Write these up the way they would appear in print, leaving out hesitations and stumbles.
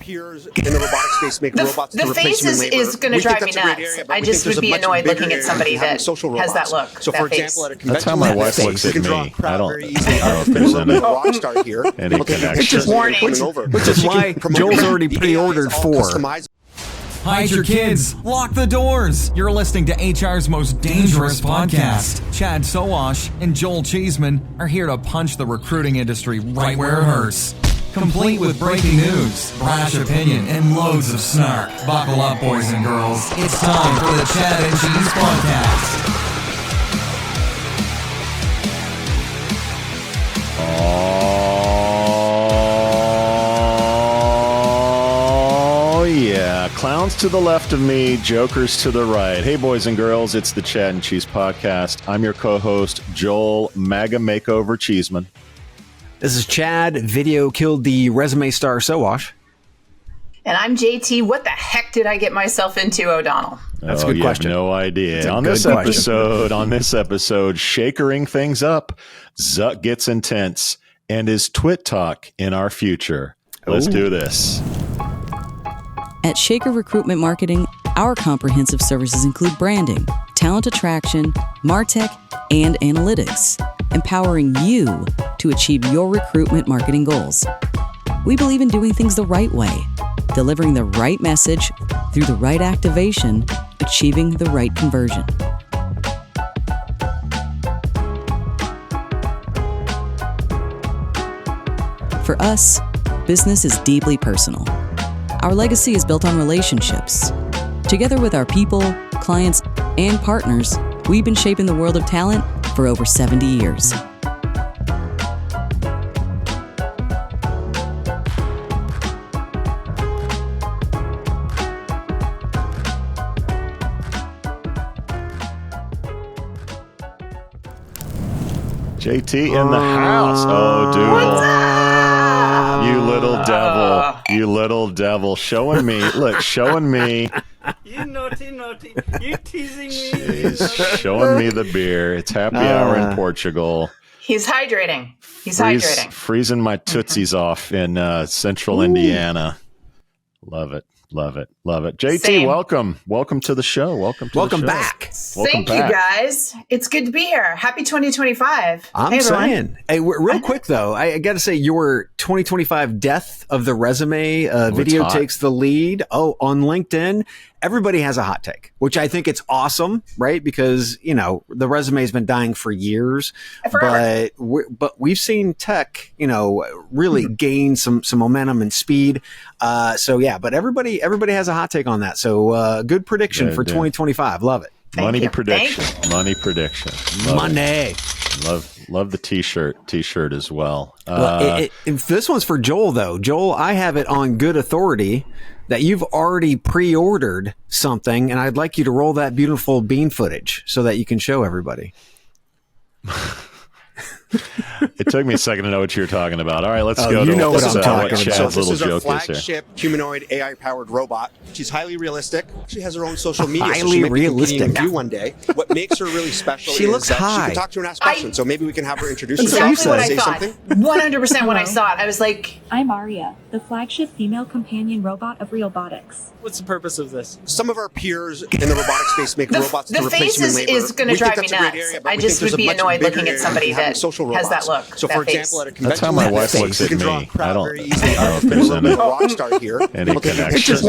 peers in the robotic space make robots to replace human labor. The face is going to drive me nuts. I just would be annoyed looking at somebody that has that look. So, for example, at a convention, that's how my wife looks at me. I don't know if there's any rockstar here. Any connection. Which is why Joel's already pre-ordered 4. Hide your kids. Lock the doors. You're listening to HR's most dangerous podcast. Chad Sowash and Joel Cheeseman are here to punch the recruiting industry right where it hurts. Complete with breaking news, brash opinion, and loads of snark. Buckle up, boys and girls. It's time for the Chad and Cheese Podcast. Oh, yeah. Clowns to the left of me, jokers to the right. Hey, boys and girls, it's the Chad and Cheese Podcast. I'm your co-host, Joel MAGA Makeover Cheeseman. This is Chad. Video killed the resume star Sowash. And I'm JT. What the heck did I get myself into, O'Donnell? That's a good question. No idea. On this episode, shakering things up, Zuck gets intense, and is Twit Talk in our future. Let's do this. At Shaker Recruitment Marketing, our comprehensive services include branding, talent attraction, MarTech, and analytics, empowering you to achieve your recruitment marketing goals. We believe in doing things the right way, delivering the right message through the right activation, achieving the right conversion. For us, business is deeply personal. Our legacy is built on relationships. Together with our people, clients, and partners, we've been shaping the world of talent for over 70 years. JT in the house. Oh, dude. You little devil. You little devil. Showing me. Look, showing me. You naughty. You teasing me. Jeez, showing me the beer. It's happy hour in Portugal. He's hydrating. Freezing my tootsies off in central Indiana. Love it. JT, Same. welcome to the show. Welcome back. Thank you, guys. It's good to be here. Happy 2025. I'm saying. Hey, real quick though, I got to say your 2025 death of the resume video takes the lead. Oh, on LinkedIn, everybody has a hot take, which I think it's awesome, right? Because the resume has been dying for years, but we've seen tech, really gain some momentum and speed. But everybody has a hot take on that. So good prediction for 2025. Love it. Money prediction. Money. Love the t-shirt as well. This one's for Joel though. Joel, I have it on good authority that you've already pre-ordered something, and I'd like you to roll that beautiful bean footage so that you can show everybody. It took me a second to know what you were talking about. All right, let's go. You know what I'm talking about. Chad's little this is joke a flagship humanoid AI-powered robot. She's highly realistic. She has her own social media. Highly realistic. View one day. What makes her really special she is looks that high. she can talk to her and ask questions. So maybe we can have her introduce Exactly herself what and say I thought. something. 100% when I saw it, I was like, I'm Aria, the flagship female companion robot of REALBOTIX. What's the purpose of this? Some of our peers in the robotic space make robots to the replace human face labor. is going to drive me nuts. I just would be annoyed looking at somebody that has that look. So, for example, at a convention, that's how my wife looks at me. I don't know if there's any rockstar here. Any connection. Which is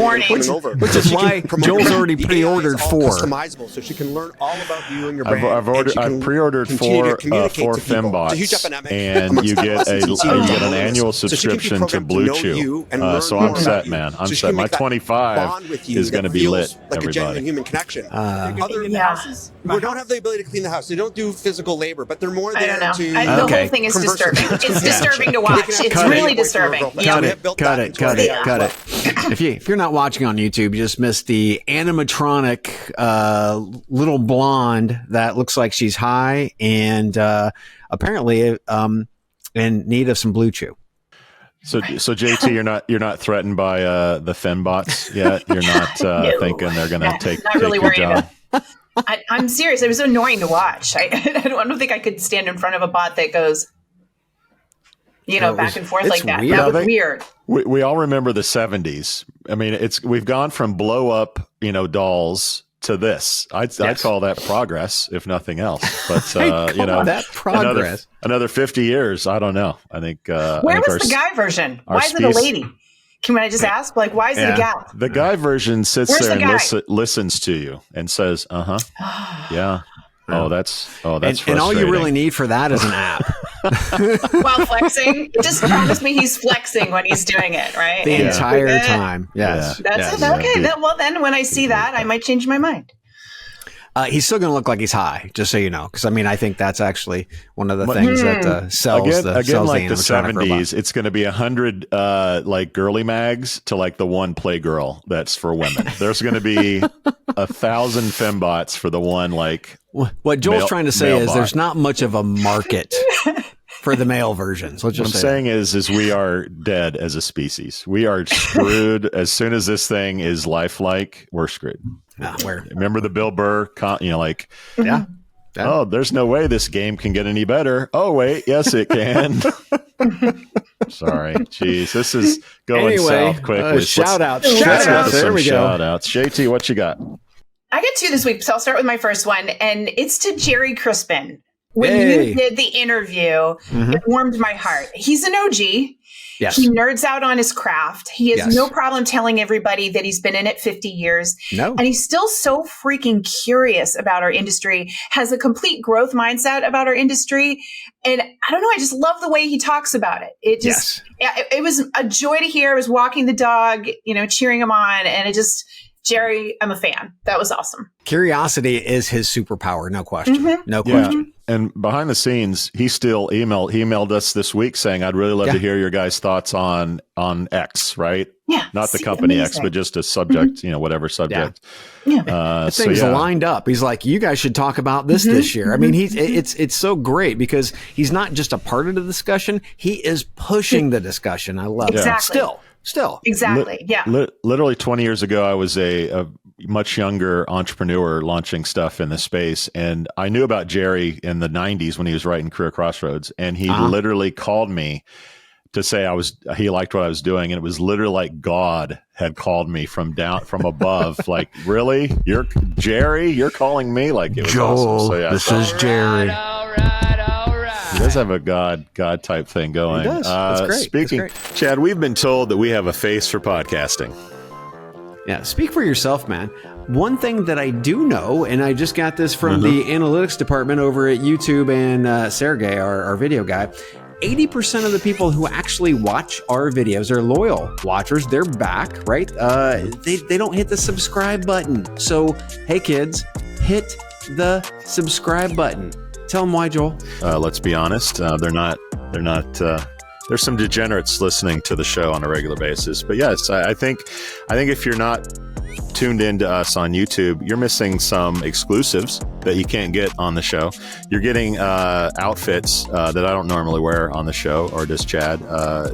why Joel's already pre-ordered 4. Customizable, so she can learn all about you and your brand. I've pre-ordered 4 fembots, and you get an annual subscription to Blue Chew. So I'm set, man. I'm set. My 25 is going to be lit. Like everybody. a genuine human connection. We don't have the ability to clean the house. They don't do physical labor, but they're more there to. The whole thing is disturbing. It's disturbing to watch. It's really disturbing. Cut it. If you're not watching on YouTube, you just missed the animatronic little blonde that looks like she's high and apparently in need of some Blue Chew. So JT, you're not threatened by the fembots yet. You're not thinking they're going to take your job. I'm serious. It was annoying to watch. I don't think I could stand in front of a bot that goes. back and forth like that. Weird. That was weird. We all remember the 70s. I mean, we've gone from blow up, dolls to this. I'd call that progress, if nothing else. But that progress. Another 50 years. I don't know. I think. Where was the guy version? Why is it a lady? Can I just ask? Like, why is it a gal? The guy version sits there and listens to you and says, yeah. Oh, that's frustrating. And all you really need for that is an app. While flexing, just promise me he's flexing when he's doing it, right? The entire time. Yes. That's it. Okay. Well, then when I see that, I might change my mind. He's still going to look like he's high, just so you know. Because, I think that's actually one of the things that sells again, sells like the animatronic 70s, robot. it's going to be 100 like girly mags to like the one Playgirl that's for women. There's going to be 1,000 fembots for the one like. What Joel's trying to say is there's not much of a market for the male versions. What I'm saying is we are dead as a species. We are screwed. As soon as this thing is lifelike, we're screwed. Remember the Bill Burr, oh, there's no way this game can get any better. Oh, wait. Yes, it can. Sorry. Jeez, this is going south quickly. Shout out. There we go. Shout outs. JT, what you got? I get two this week, so I'll start with my first one, and it's to Jerry Crispin. When you did the interview, it warmed my heart. He's an OG. Yes. He nerds out on his craft. He has no problem telling everybody that he's been in it 50 years. No. And he's still so freaking curious about our industry, has a complete growth mindset about our industry. And I don't know, I just love the way he talks about it. It just, it was a joy to hear. I was walking the dog, cheering him on. And Jerry, I'm a fan. That was awesome. Curiosity is his superpower. No question. No question. Yeah. And behind the scenes, he still emailed us this week saying, I'd really love to hear your guys' thoughts on X, right? Yeah. Not the company X, but just a subject, whatever subject. Yeah. Things lined up. He's like, you guys should talk about this year. I mean, it's so great because he's not just a part of the discussion. He is pushing the discussion. I love that. Still. Exactly. Literally 20 years ago, I was a much younger entrepreneur launching stuff in the space. And I knew about Jerry in the 90s when he was writing Career Crossroads. And he literally called me to say he liked what I was doing. And it was literally like God had called me from above. Like, really? You're Jerry? You're calling me? Like, it was Joel, awesome. So, this is Jerry. He does have a God type thing going. He does. That's great. Speaking, Chad, we've been told that we have a face for podcasting. Yeah, speak for yourself, man. One thing that I do know, and I just got this from the analytics department over at YouTube and Sergey, our video guy, 80% of the people who actually watch our videos are loyal watchers. They're back, right? They don't hit the subscribe button. So, hey kids, hit the subscribe button. Tell them why, Joel. Let's be honest. They're not. There's some degenerates listening to the show on a regular basis. But yes, I think if you're not tuned into us on YouTube, you're missing some exclusives that you can't get on the show. You're getting outfits that I don't normally wear on the show, or does Chad.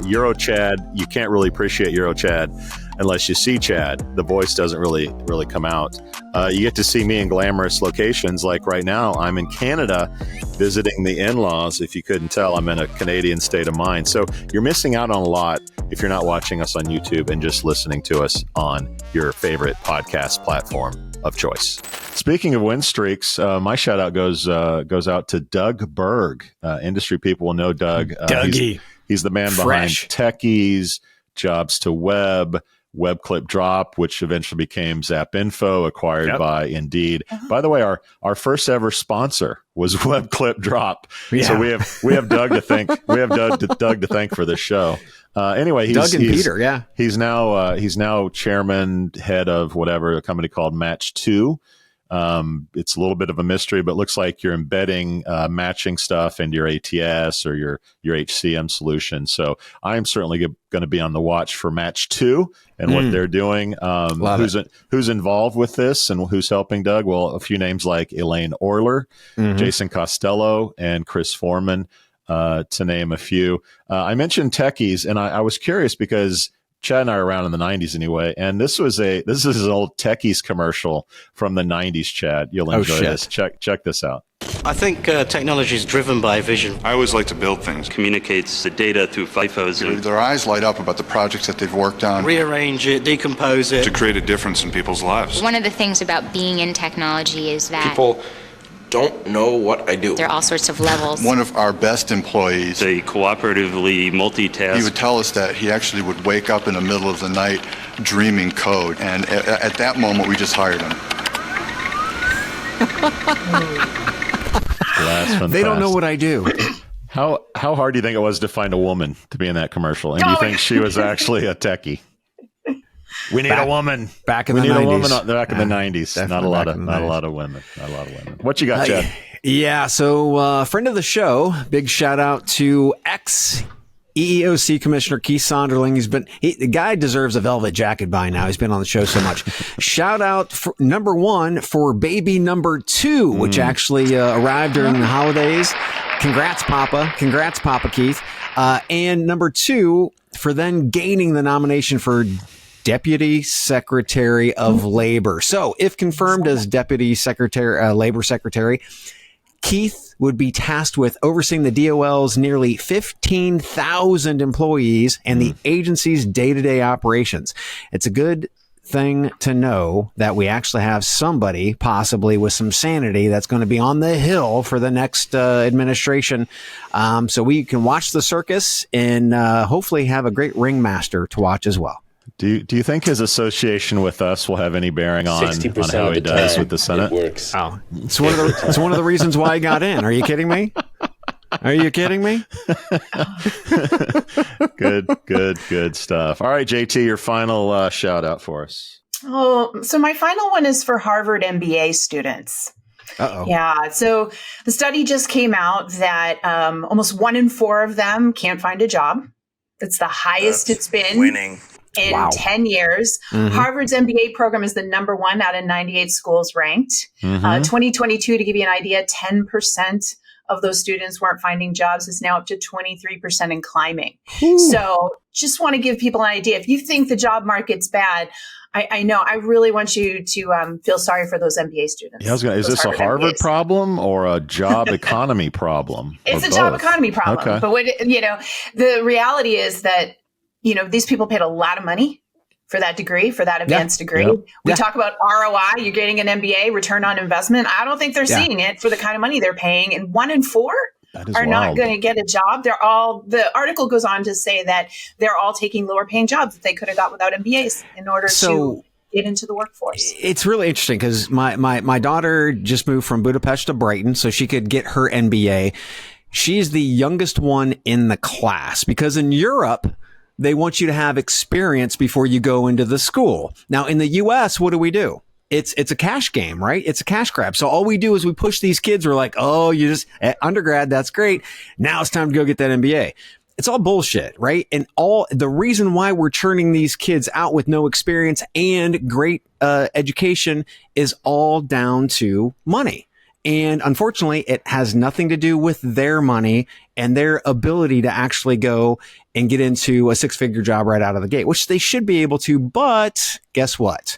Euro Chad, you can't really appreciate Euro Chad unless you see Chad. The voice doesn't really come out. You get to see me in glamorous locations. Like right now, I'm in Canada visiting the in-laws. If you couldn't tell, I'm in a Canadian state of mind. So you're missing out on a lot if you're not watching us on YouTube and just listening to us on your favorite podcast platform of choice. Speaking of win streaks, my shout out goes out to Doug Berg. Industry people will know Doug. Dougie. He's the man behind Techies, Jobs to Web, Web Clip Drop, which eventually became Zap Info, acquired by Indeed. By the way, our first ever sponsor was Web Clip Drop. Yeah. So we have Doug to thank. We have Doug to thank for this show. Anyway, Peter, he's now chairman, head of a company called Match 2. It's a little bit of a mystery, but it looks like you're embedding matching stuff into your ATS or your HCM solution. So I'm certainly going to be on the watch for Match 2 and what they're doing. Who's involved with this and who's helping Doug? Well, a few names like Elaine Orler, Jason Costello, and Chris Foreman, to name a few. I mentioned Techies, and I was curious because Chad and I are around in the 90s anyway, and this is an old Techies commercial from the 90s, Chad. You'll enjoy this. Check this out. I think technology is driven by vision. I always like to build things. Communicates the data through FIFOs. Their eyes light up about the projects that they've worked on. Rearrange it, decompose it. To create a difference in people's lives. One of the things about being in technology is that people don't know what I do. There are all sorts of levels. One of our best employees, they cooperatively multitask. He would tell us that he actually would wake up in the middle of the night dreaming code, and at that moment we just hired him. They don't know what I do. How hard do you think it was to find a woman to be in that commercial? And do you think she was actually a techie? We need a woman back in the 90s. We need a woman back in the 90s. Not a lot of women. What you got, Chad? Yeah. So, friend of the show, big shout out to EEOC Commissioner Keith Sonderling. The guy deserves a velvet jacket by now. He's been on the show so much. Shout out for number 1 for baby number 2, which actually arrived during the holidays. Congrats, Papa. Congrats, Papa Keith. And number 2 for then gaining the nomination for Deputy Secretary of Labor. So if confirmed as Deputy Secretary, Labor Secretary, Keith would be tasked with overseeing the DOL's nearly 15,000 employees and the agency's day-to-day operations. It's a good thing to know that we actually have somebody possibly with some sanity that's going to be on the hill for the next administration. So we can watch the circus and hopefully have a great ringmaster to watch as well. Do you think his association with us will have any bearing on how he does with the Senate? It works. Oh, it's one of the reasons why I got in. Are you kidding me? Good stuff. All right, JT, your final shout out for us. Oh, so my final one is for Harvard MBA students. Uh-oh. Yeah. So the study just came out that almost 1 in 4 of them can't find a job. That's the highest it's been. Winning. In 10 years. Harvard's MBA program is the number 1 out of 98 schools ranked. 2022, to give you an idea, 10% of those students weren't finding jobs. It's now up to 23% and climbing. So just want to give people an idea. If you think the job market's bad, I know, I really want you to feel sorry for those MBA students. Yeah, is this Harvard a Harvard MBAs. Problem or a job economy problem? It's a job economy problem. Okay. But the reality is that these people paid a lot of money for that degree, for that advanced degree. We talk about ROI. You're getting an MBA, return on investment. I don't think they're seeing it for the kind of money they're paying. And 1 in 4 are not going to get a job. The article goes on to say that they're all taking lower paying jobs that they could have got without MBAs in order to get into the workforce. It's really interesting because my daughter just moved from Budapest to Brighton so she could get her MBA. She's the youngest one in the class because in Europe, they want you to have experience before you go into the school. Now, in the U.S., what do? It's a cash game, right? It's a cash grab. So all we do is we push these kids. We're like, oh, you just undergrad. That's great. Now it's time to go get that MBA. It's all bullshit, right? And all the reason why we're churning these kids out with no experience and great education is all down to money. And unfortunately, it has nothing to do with their money and their ability to actually go and get into a 6-figure job right out of the gate, which they should be able to. But guess what?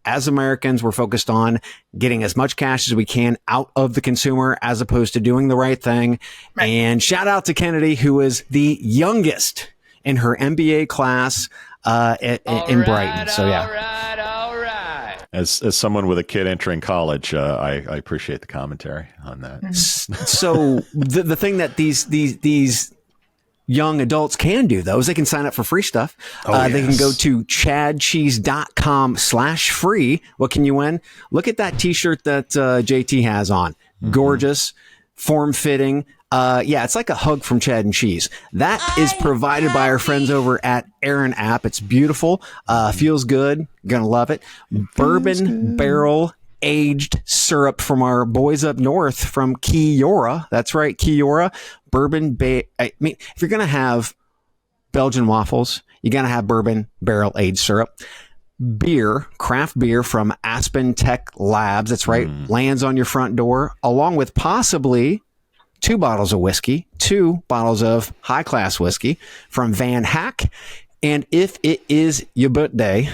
As Americans, we're focused on getting as much cash as we can out of the consumer as opposed to doing the right thing. Right. And shout out to Kennedy, who is the youngest in her MBA class in Brighton. So, yeah. As someone with a kid entering college, I appreciate the commentary on that. So the thing that these young adults can do, though, is they can sign up for free stuff. They can go to chadcheese.com/free. What can you win? Look at that T-shirt that JT has on. Gorgeous, form-fitting. It's like a hug from Chad and Cheese. That is provided by our friends over at Aaron App. It's beautiful. Feels good. Gonna love it. Bourbon barrel aged syrup from our boys up north from Kiora. That's right, Kiora. If you're gonna have Belgian waffles, you're gonna have bourbon barrel aged syrup. Beer, craft beer from Aspen Tech Labs. That's right. Lands on your front door, along with possibly 2 bottles of whiskey, 2 bottles of high-class whiskey from Van Hack. And if it is your birthday,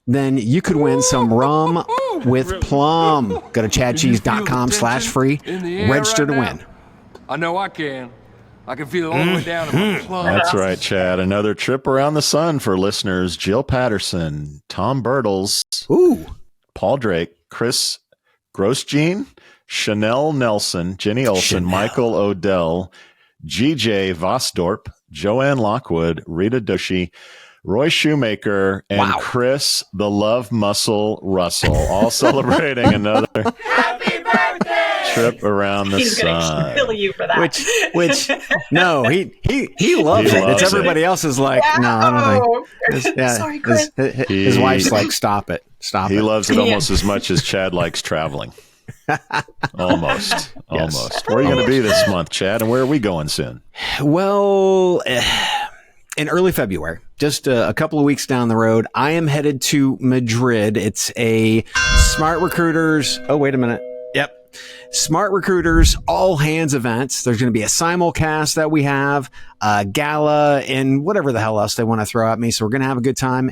then you could win some rum with plum. Go to chadcheese.com/free. Register to win. I know I can. I can feel it all the way down to my plum. That's right, Chad. Another trip around the sun for listeners. Jill Patterson, Tom Bertles, Paul Drake, Chris Grosjean, Chanel Nelson, Jenny Olson, Michael Odell, GJ Vosdorp, Joanne Lockwood, Rita Doshi, Roy Shoemaker, and Chris the Love Muscle Russell, all celebrating another trip around the He's sun. gonna kill you for that. Which no, he loves it. It's everybody else is like, no, I don't think. Sorry, Chris. His wife's like, stop it. He loves it almost as much as Chad likes traveling. Almost. Where are you going to be this month, Chad? And where are we going soon? Well, in early February, just a couple of weeks down the road, I am headed to Madrid. It's a Smart Recruiters. Oh, wait a minute. Yep. Smart Recruiters all hands events. There's going to be a simulcast that we have, a gala, and whatever the hell else they want to throw at me. So we're going to have a good time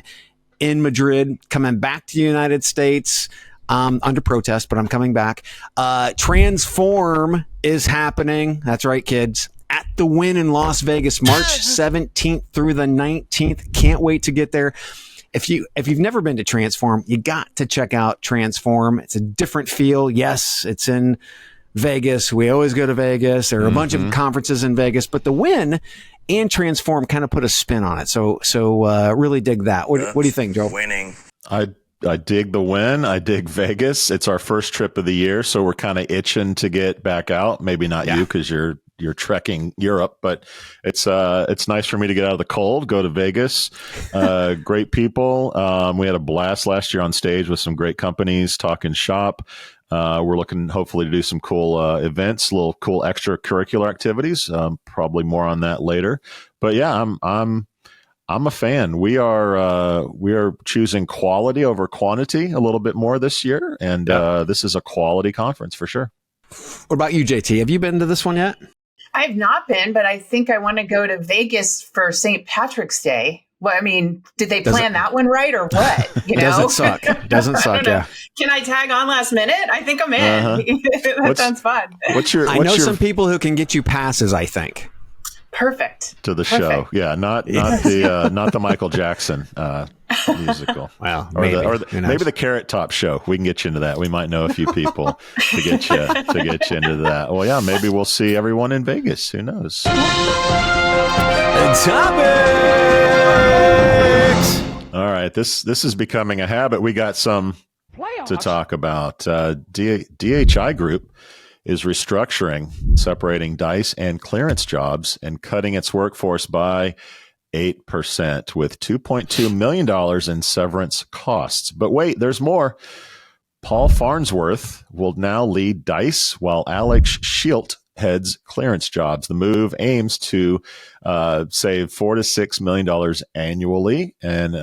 in Madrid, coming back to the United States under protest, but I'm coming back. Transform is happening. That's right, kids. At the Wynn in Las Vegas, March 17th through the 19th. Can't wait to get there. If you've never been to Transform, you got to check out Transform. It's a different feel. Yes, it's in Vegas. We always go to Vegas. There are a bunch of conferences in Vegas, but the Wynn and Transform kind of put a spin on it. So really dig that. What do you think, Joe? Winning. I dig the Wynn. I dig Vegas. It's our first trip of the year, so we're kind of itching to get back out. Maybe not you, because you're trekking Europe, but it's nice for me to get out of the cold, go to Vegas. Great people. We had a blast last year on stage with some great companies talking shop. We're looking hopefully to do some cool events, little cool extracurricular activities. Probably more on that later. But yeah, I'm a fan. We are choosing quality over quantity a little bit more this year, and this is a quality conference for sure. What about you, JT? Have you been to this one yet? I have not been, but I think I want to go to Vegas for St. Patrick's Day. Well, I mean, did they plan that one right or what? You know? Doesn't suck. Doesn't suck. Yeah. Can I tag on last minute? I think I'm in. That sounds fun. I know some people who can get you passes, I think. Perfect. To the show. Yeah. Not the Michael Jackson musical. Well, maybe the Carrot Top show. We can get you into that. We might know a few people to get you into that. Well, yeah, maybe we'll see everyone in Vegas. Who knows? Topics. All right, this is becoming a habit. We got some to talk about. DHI Group is restructuring, separating Dice and ClearanceJobs and cutting its workforce by 8% with $2.2 million in severance costs. But wait, there's more. Paul Farnsworth will now lead Dice while Alex Schilt heads ClearanceJobs. The move aims to save $4 to $6 million annually, and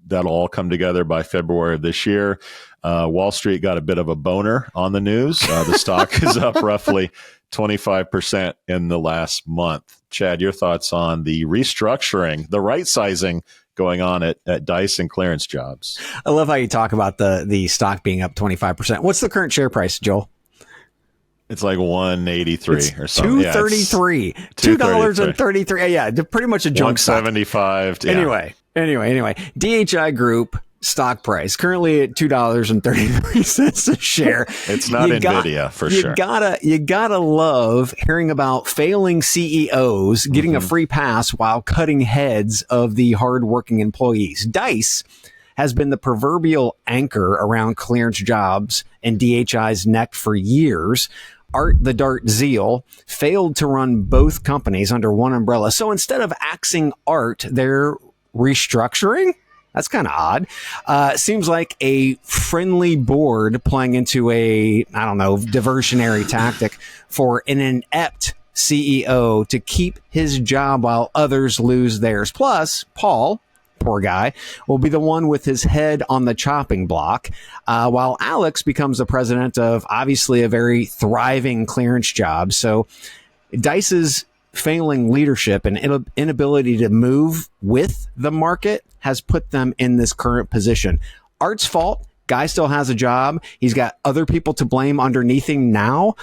that'll all come together by February of this year. Wall Street got a bit of a boner on the news. The stock is up roughly 25% in the last month. Chad, your thoughts on the restructuring, the right sizing going on at Dice and ClearanceJobs? I love how you talk about the stock being up 25%. What's the current share price, Joel? It's like 183 or something. $2.33. $2.33. Yeah, pretty much a junk stock. 175. Yeah. Anyway, DHI Group stock price currently at $2.33 a share. It's not NVIDIA for sure. You gotta love hearing about failing CEOs getting a free pass while cutting heads of the hardworking employees. Dice has been the proverbial anchor around ClearanceJobs and DHI's neck for years. Art the Dart Zeal failed to run both companies under one umbrella. So instead of axing Art, they're restructuring? That's kind of odd. Seems like a friendly board playing into a, diversionary tactic for an inept CEO to keep his job while others lose theirs. Plus, Paul, poor guy, will be the one with his head on the chopping block, while Alex becomes the president of obviously a very thriving ClearanceJobs. So Dice's failing leadership and inability to move with the market has put them in this current position. Art's fault. Guy still has a job. He's got other people to blame underneath him now.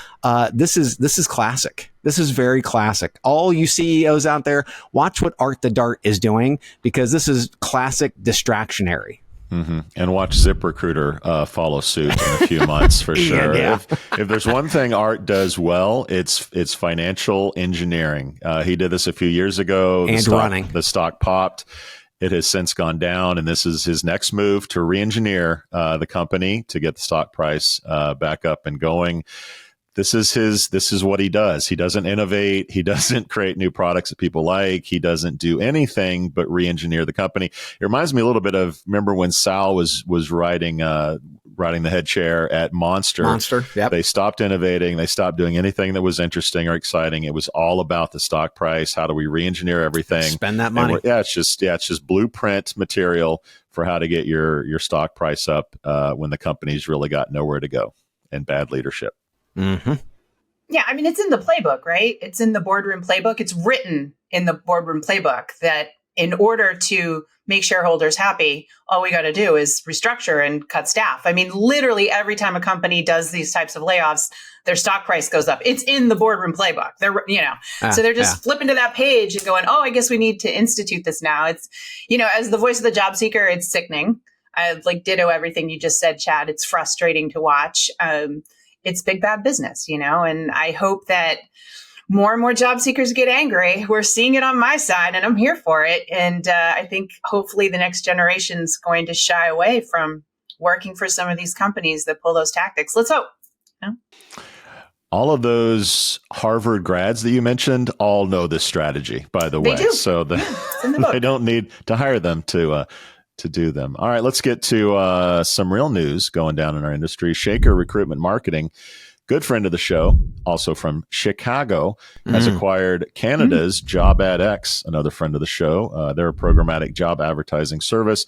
This is classic. This is very classic. All you CEOs out there, watch what Art the Dart is doing, because this is classic distractionary. Mm-hmm. And watch ZipRecruiter follow suit in a few months for sure. Yeah. If there's one thing Art does well, it's financial engineering. He did this a few years ago. The stock popped. It has since gone down, and this is his next move to re-engineer the company to get the stock price back up and going. This is what he does. He doesn't innovate. He doesn't create new products that people like. He doesn't do anything but re-engineer the company. It reminds me a little bit of, remember when Sal was riding the head chair at Monster. Yep. They stopped innovating. They stopped doing anything that was interesting or exciting. It was all about the stock price. How do we re-engineer everything? Spend that money. It's just blueprint material for how to get your stock price up when the company's really got nowhere to go and bad leadership. Mm-hmm. Yeah, I mean, it's in the playbook, right? It's in the boardroom playbook. It's written in the boardroom playbook that in order to make shareholders happy, all we got to do is restructure and cut staff. I mean, literally every time a company does these types of layoffs, their stock price goes up. It's in the boardroom playbook. So they're just flipping to that page and going, oh, I guess we need to institute this now. It's, as the voice of the job seeker, it's sickening. I ditto everything you just said, Chad. It's frustrating to watch. It's big bad business, and I hope that more and more job seekers get angry. We're seeing it on my side, and I'm here for it. And I think hopefully the next generation's going to shy away from working for some of these companies that pull those tactics. Let's hope. All of those Harvard grads that you mentioned all know this strategy, by the way. They do. So they don't need to hire them to do them. All right, let's get to some real news going down in our industry. Shaker Recruitment Marketing, good friend of the show, also from Chicago, has acquired Canada's JobAdx, another friend of the show. They're a programmatic job advertising service.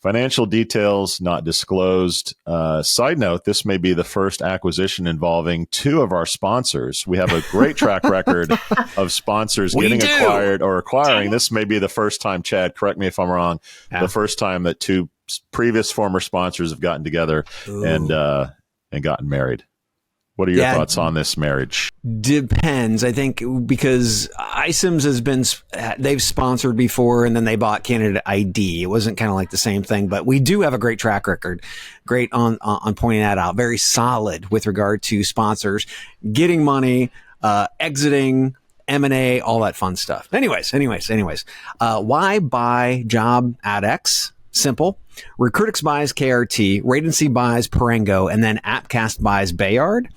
Financial details not disclosed. Side note, this may be the first acquisition involving two of our sponsors. We have a great track record of sponsors getting acquired or acquiring. This may be the first time, Chad, correct me if I'm wrong, the first time that two previous former sponsors have gotten together and gotten married. What are your thoughts on this marriage? Depends. I think because iCIMS they've sponsored before, and then they bought Canada ID. It wasn't kind of like the same thing, but we do have a great track record. Great on pointing that out. Very solid with regard to sponsors, getting money, exiting, M&A, all that fun stuff. Anyways. Why buy JobAdx? Simple. Recruitix buys KRT, Radency buys Parengo, and then Appcast buys Bayard.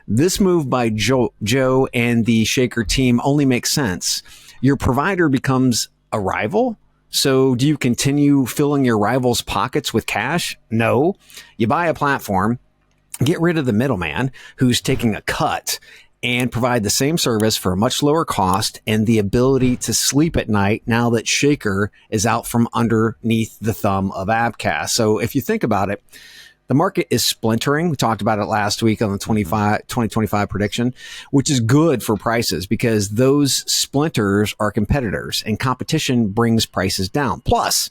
This move by Joe and the Shaker team only makes sense. Your provider becomes a rival. So do you continue filling your rival's pockets with cash? No. You buy a platform, get rid of the middleman who's taking a cut, and provide the same service for a much lower cost and the ability to sleep at night now that Shaker is out from underneath the thumb of Appcast. So if you think about it, the market is splintering. We talked about it last week on the 2025 prediction, which is good for prices because those splinters are competitors and competition brings prices down. Plus,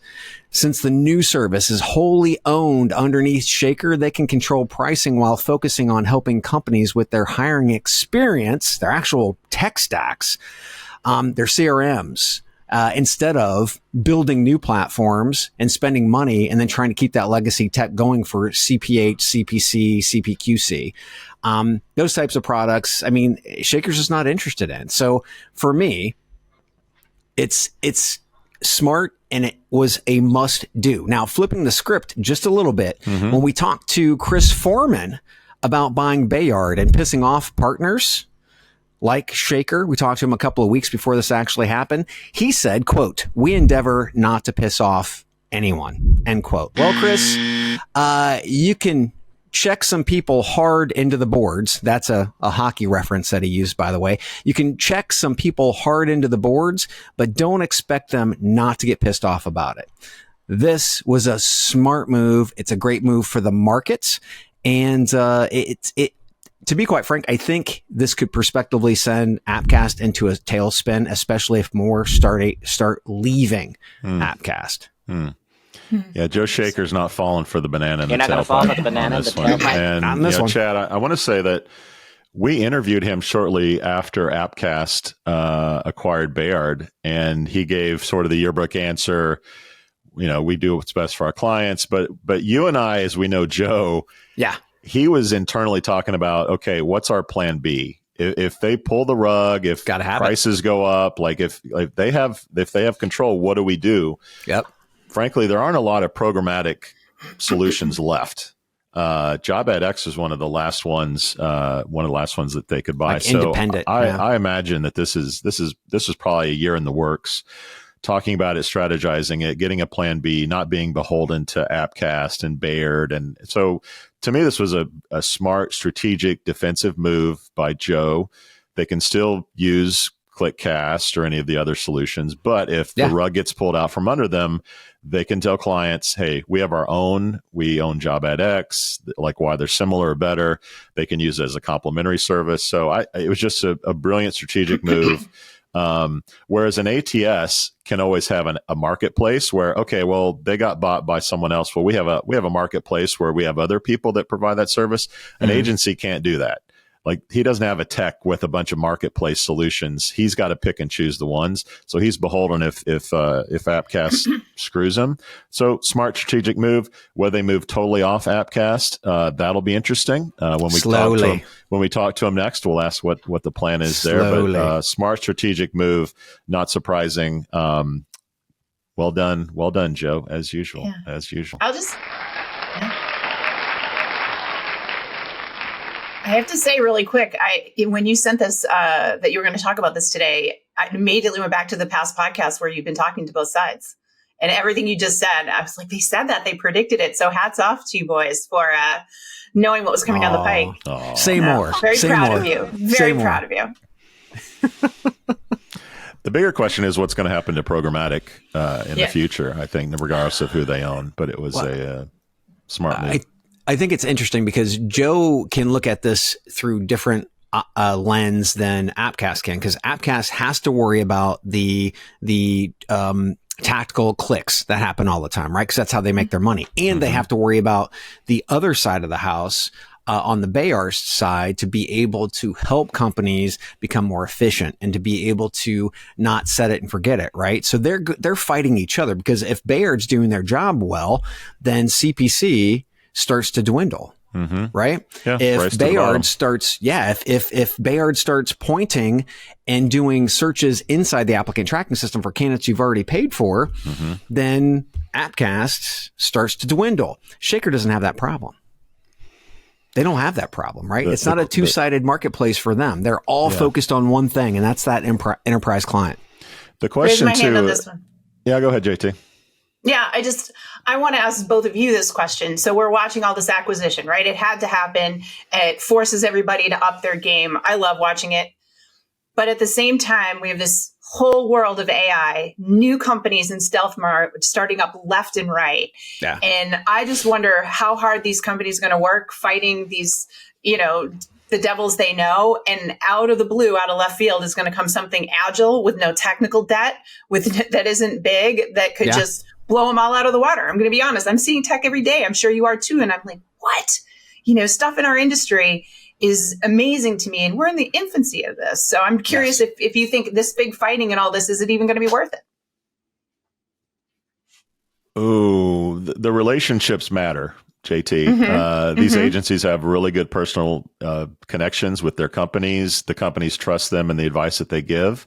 since the new service is wholly owned underneath Shaker, they can control pricing while focusing on helping companies with their hiring experience, their actual tech stacks, their CRMs, instead of building new platforms and spending money and then trying to keep that legacy tech going for CPH, CPC, CPQC. Those types of products, I mean, Shaker's just not interested in. So for me, it's smart and it was a must do. Now, flipping the script just a little bit, when we talked to Chris Foreman about buying Bayard and pissing off partners like Shaker, we talked to him a couple of weeks before this actually happened. He said, quote, "We endeavor not to piss off anyone," end quote. Well, Chris, you can check some people hard into the boards. That's a hockey reference that he used, by the way. You can check some people hard into the boards, but don't expect them not to get pissed off about it. This was a smart move. It's a great move for the markets. And To be quite frank, I think this could prospectively send Appcast into a tailspin, especially if more start leaving Appcast. Yeah, Joe Shaker's not falling for the banana in You're the not going to fall for the banana in the tailpipe. And this one. Chad, I want to say that we interviewed him shortly after Appcast acquired Bayard, and he gave sort of the yearbook answer. We do what's best for our clients, but you and I, as we know Joe, he was internally talking about, okay, what's our plan B? If they pull the rug, if prices go up, like if they have control, what do we do? Yep. Frankly, there aren't a lot of programmatic solutions left. JobAdx is one of the last ones that they could buy. Like independent. I imagine that this is probably a year in the works. Talking about it, strategizing it, getting a plan B, not being beholden to Appcast and Bayard. And so to me, this was a smart, strategic, defensive move by Joe. They can still use ClickCast or any of the other solutions, but if the rug gets pulled out from under them, they can tell clients, hey, we have our own, we own JobAdx, like why they're similar or better. They can use it as a complementary service. So it was just a brilliant strategic move. Whereas an ATS can always have a marketplace where, okay, well, they got bought by someone else. Well, we have a marketplace where we have other people that provide that service. An agency can't do that. Like, he doesn't have a tech with a bunch of marketplace solutions. He's got to pick and choose the ones. So he's beholden if Appcast screws him. So smart strategic move. Whether they move totally off Appcast, that'll be interesting. When we talk to him next, we'll ask what the plan is there. But smart strategic move, not surprising. Well done, Joe. As usual. Yeah. As usual. I have to say really quick, when you sent this, that you were going to talk about this today, I immediately went back to the past podcast where you've been talking to both sides. And everything you just said, I was like, they said that, they predicted it. So hats off to you boys for knowing what was coming down the pike. Say more. Very Say proud more. of you. Very proud of you. The bigger question is what's going to happen to programmatic in the future, I think, regardless of who they own. But it was a smart move. I think it's interesting because Joe can look at this through different lens than Appcast can, because Appcast has to worry about the tactical clicks that happen all the time, right? Because that's how they make their money. And they have to worry about the other side of the house on the Bayard side to be able to help companies become more efficient and to be able to not set it and forget it, right? So they're fighting each other, because if Bayard's doing their job well, then CPC starts to dwindle, right? Yeah, if Bayard starts, if Bayard starts pointing and doing searches inside the applicant tracking system for candidates you've already paid for, then Appcast starts to dwindle. Shaker doesn't have that problem. They don't have that problem, right? It's not a two-sided marketplace for them. They're all focused on one thing, and that's that enterprise client. The question Raise my hand on this one. Yeah, go ahead, JT. Yeah, I want to ask both of you this question. So we're watching all this acquisition, right? It had to happen. It forces everybody to up their game. I love watching it. But at the same time, we have this whole world of AI, new companies in stealth mode starting up left and right. Yeah. And I just wonder how hard these companies are going to work fighting these, the devils they know. And out of the blue, out of left field is going to come something agile with no technical debt, that isn't big, that could just blow them all out of the water. I'm going to be honest. I'm seeing tech every day. I'm sure you are too. And I'm like, what? Stuff in our industry is amazing to me. And we're in the infancy of this. So I'm curious if you think this big fighting and all this, is it even going to be worth it? Oh, the relationships matter, JT. These agencies have really good personal connections with their companies. The companies trust them and the advice that they give.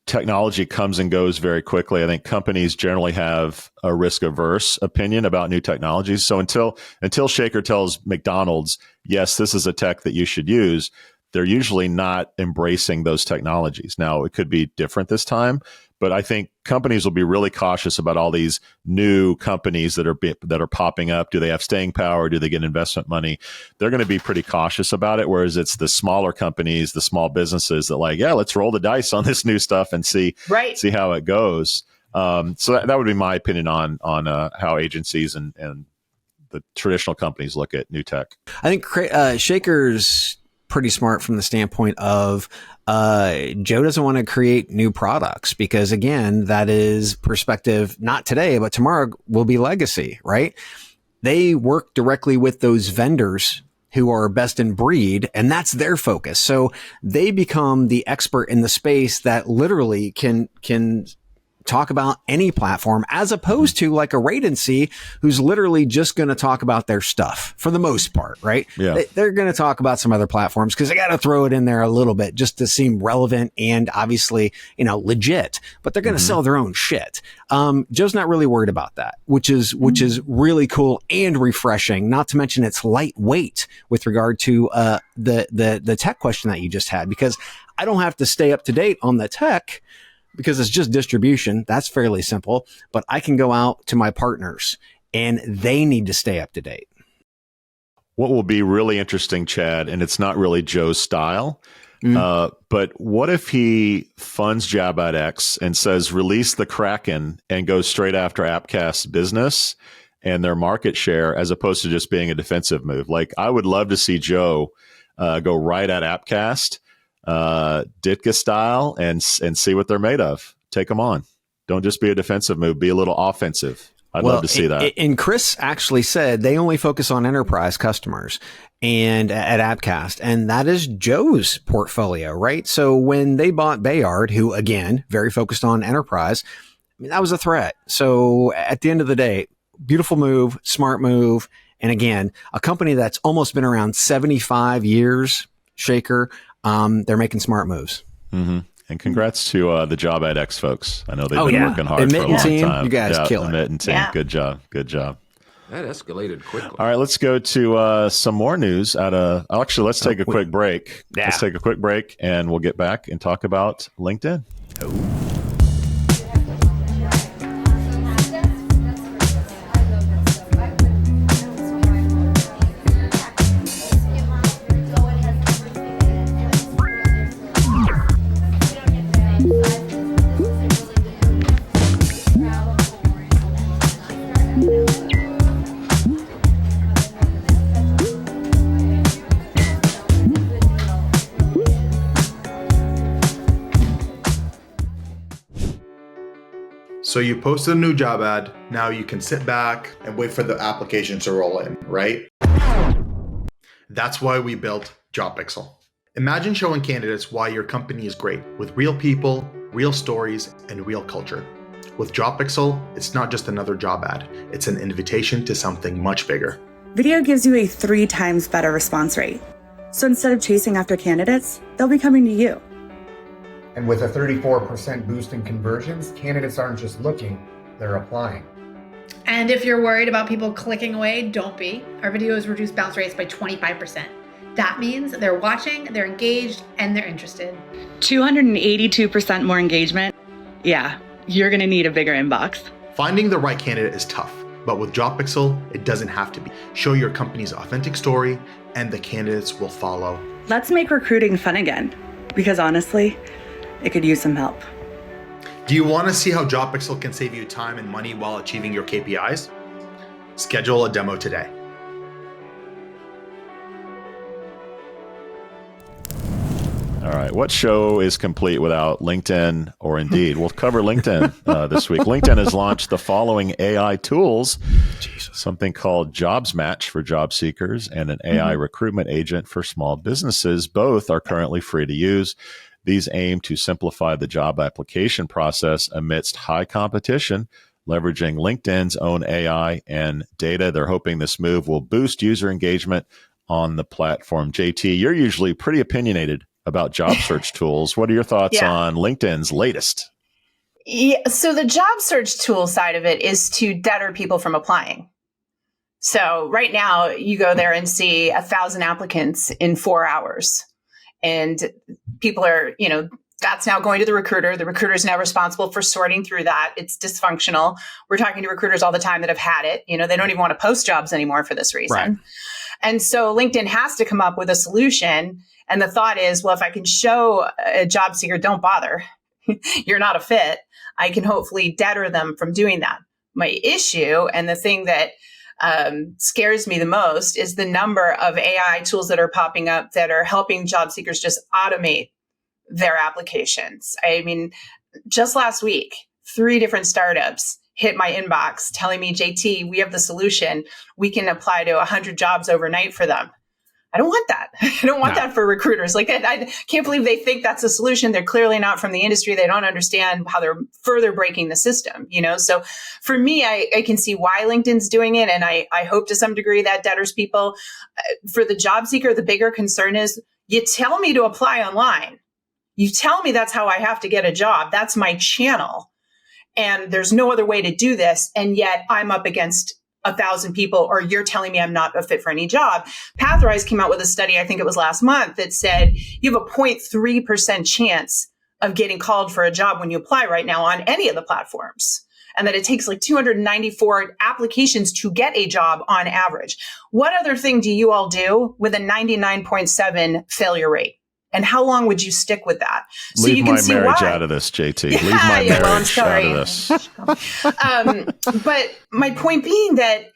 Technology comes and goes very quickly. I think companies generally have a risk-averse opinion about new technologies. So until Shaker tells McDonald's, yes, this is a tech that you should use, they're usually not embracing those technologies. Now, it could be different this time, but I think companies will be really cautious about all these new companies that are popping up. Do they have staying power? Do they get investment money? They're going to be pretty cautious about it. Whereas it's the smaller companies, the small businesses that let's roll the dice on this new stuff and see how it goes. So that would be my opinion on how agencies and the traditional companies look at new tech. I think Shaker's pretty smart from the standpoint of Joe doesn't want to create new products because, again, that is perspective, not today, but tomorrow will be legacy, right? They work directly with those vendors who are best in breed, and that's their focus. So they become the expert in the space that literally can talk about any platform, as opposed to like a Rate and See who's literally just going to talk about their stuff for the most part, right? Yeah. They're going to talk about some other platforms because they got to throw it in there a little bit just to seem relevant and obviously, legit, but they're going to sell their own shit. Joe's not really worried about that, which is really cool and refreshing, not to mention it's lightweight with regard to the tech question that you just had, because I don't have to stay up to date on the tech because it's just distribution. That's fairly simple, but I can go out to my partners and they need to stay up to date. What will be really interesting, Chad, and it's not really Joe's style, but what if he funds JobAdx and says, release the Kraken and goes straight after Appcast's business and their market share, as opposed to just being a defensive move? Like, I would love to see Joe go right at Appcast, Ditka style, and see what they're made of. Take them on. Don't just be a defensive move. Be a little offensive. I'd love to see that. And Chris actually said they only focus on enterprise customers and at Appcast, and that is Joe's portfolio, right? So when they bought Bayard, who again, very focused on enterprise, I mean, that was a threat. So at the end of the day, beautiful move, smart move. And again, a company that's almost been around 75 years, Shaker, they're making smart moves. Mm-hmm. And congrats to the JobAdx folks. I know they've been working hard for a long time. You guys kill it. Admit team. Yeah. Good job. Good job. That escalated quickly. All right, let's go to some more news. Actually, let's take a quick break. Yeah. Let's take a quick break, and we'll get back and talk about LinkedIn. So you posted a new job ad. Now you can sit back and wait for the applications to roll in, right? That's why we built JobPixel. Imagine showing candidates why your company is great with real people, real stories, and real culture. With JobPixel, it's not just another job ad. It's an invitation to something much bigger. Video gives you a 3 times better response rate. So instead of chasing after candidates, they'll be coming to you. And with a 34% boost in conversions, candidates aren't just looking, they're applying. And if you're worried about people clicking away, don't be. Our videos reduce bounce rates by 25%. That means they're watching, they're engaged, and they're interested. 282% more engagement. Yeah, you're gonna need a bigger inbox. Finding the right candidate is tough, but with JobPixel, it doesn't have to be. Show your company's authentic story, and the candidates will follow. Let's make recruiting fun again, because honestly, it could use some help. Do you want to see how JobPixel can save you time and money while achieving your KPIs? Schedule a demo today. All right. What show is complete without LinkedIn or Indeed? We'll cover LinkedIn this week. LinkedIn has launched the following AI tools, something called JobsMatch for job seekers and an AI recruitment agent for small businesses. Both are currently free to use. These aim to simplify the job application process amidst high competition, leveraging LinkedIn's own AI and data. They're hoping this move will boost user engagement on the platform. JT, you're usually pretty opinionated about job search tools. What are your thoughts on LinkedIn's latest? Yeah, so the job search tool side of it is to deter people from applying. So right now you go there and see 1,000 applicants in 4 hours. And people are, that's now going to the recruiter. The recruiter is now responsible for sorting through that. It's dysfunctional. We're talking to recruiters all the time that have had it. They don't even want to post jobs anymore for this reason. Right. And so LinkedIn has to come up with a solution. And the thought is, well, if I can show a job seeker, don't bother, you're not a fit, I can hopefully deter them from doing that. My issue, and the thing that scares me the most is the number of AI tools that are popping up that are helping job seekers just automate their applications. I mean, just last week, 3 different startups hit my inbox telling me, JT, we have the solution. We can apply to 100 jobs overnight for them. I don't want that. I don't want that for recruiters. Like, I can't believe they think that's a solution. They're clearly not from the industry. They don't understand how they're further breaking the system, you know? So for me, I can see why LinkedIn's doing it. And I hope to some degree that detters people. For the job seeker, the bigger concern is you tell me to apply online. You tell me that's how I have to get a job. That's my channel. And there's no other way to do this. And yet I'm up against 1,000 people, or you're telling me I'm not a fit for any job. Pathrise came out with a study, I think it was last month, that said you have a 0.3% chance of getting called for a job when you apply right now on any of the platforms. And that it takes like 294 applications to get a job on average. What other thing do you all do with a 99.7 failure rate? And how long would you stick with that? So Leave you can my see marriage why. out of this, JT. Leave my marriage out of this. But my point being that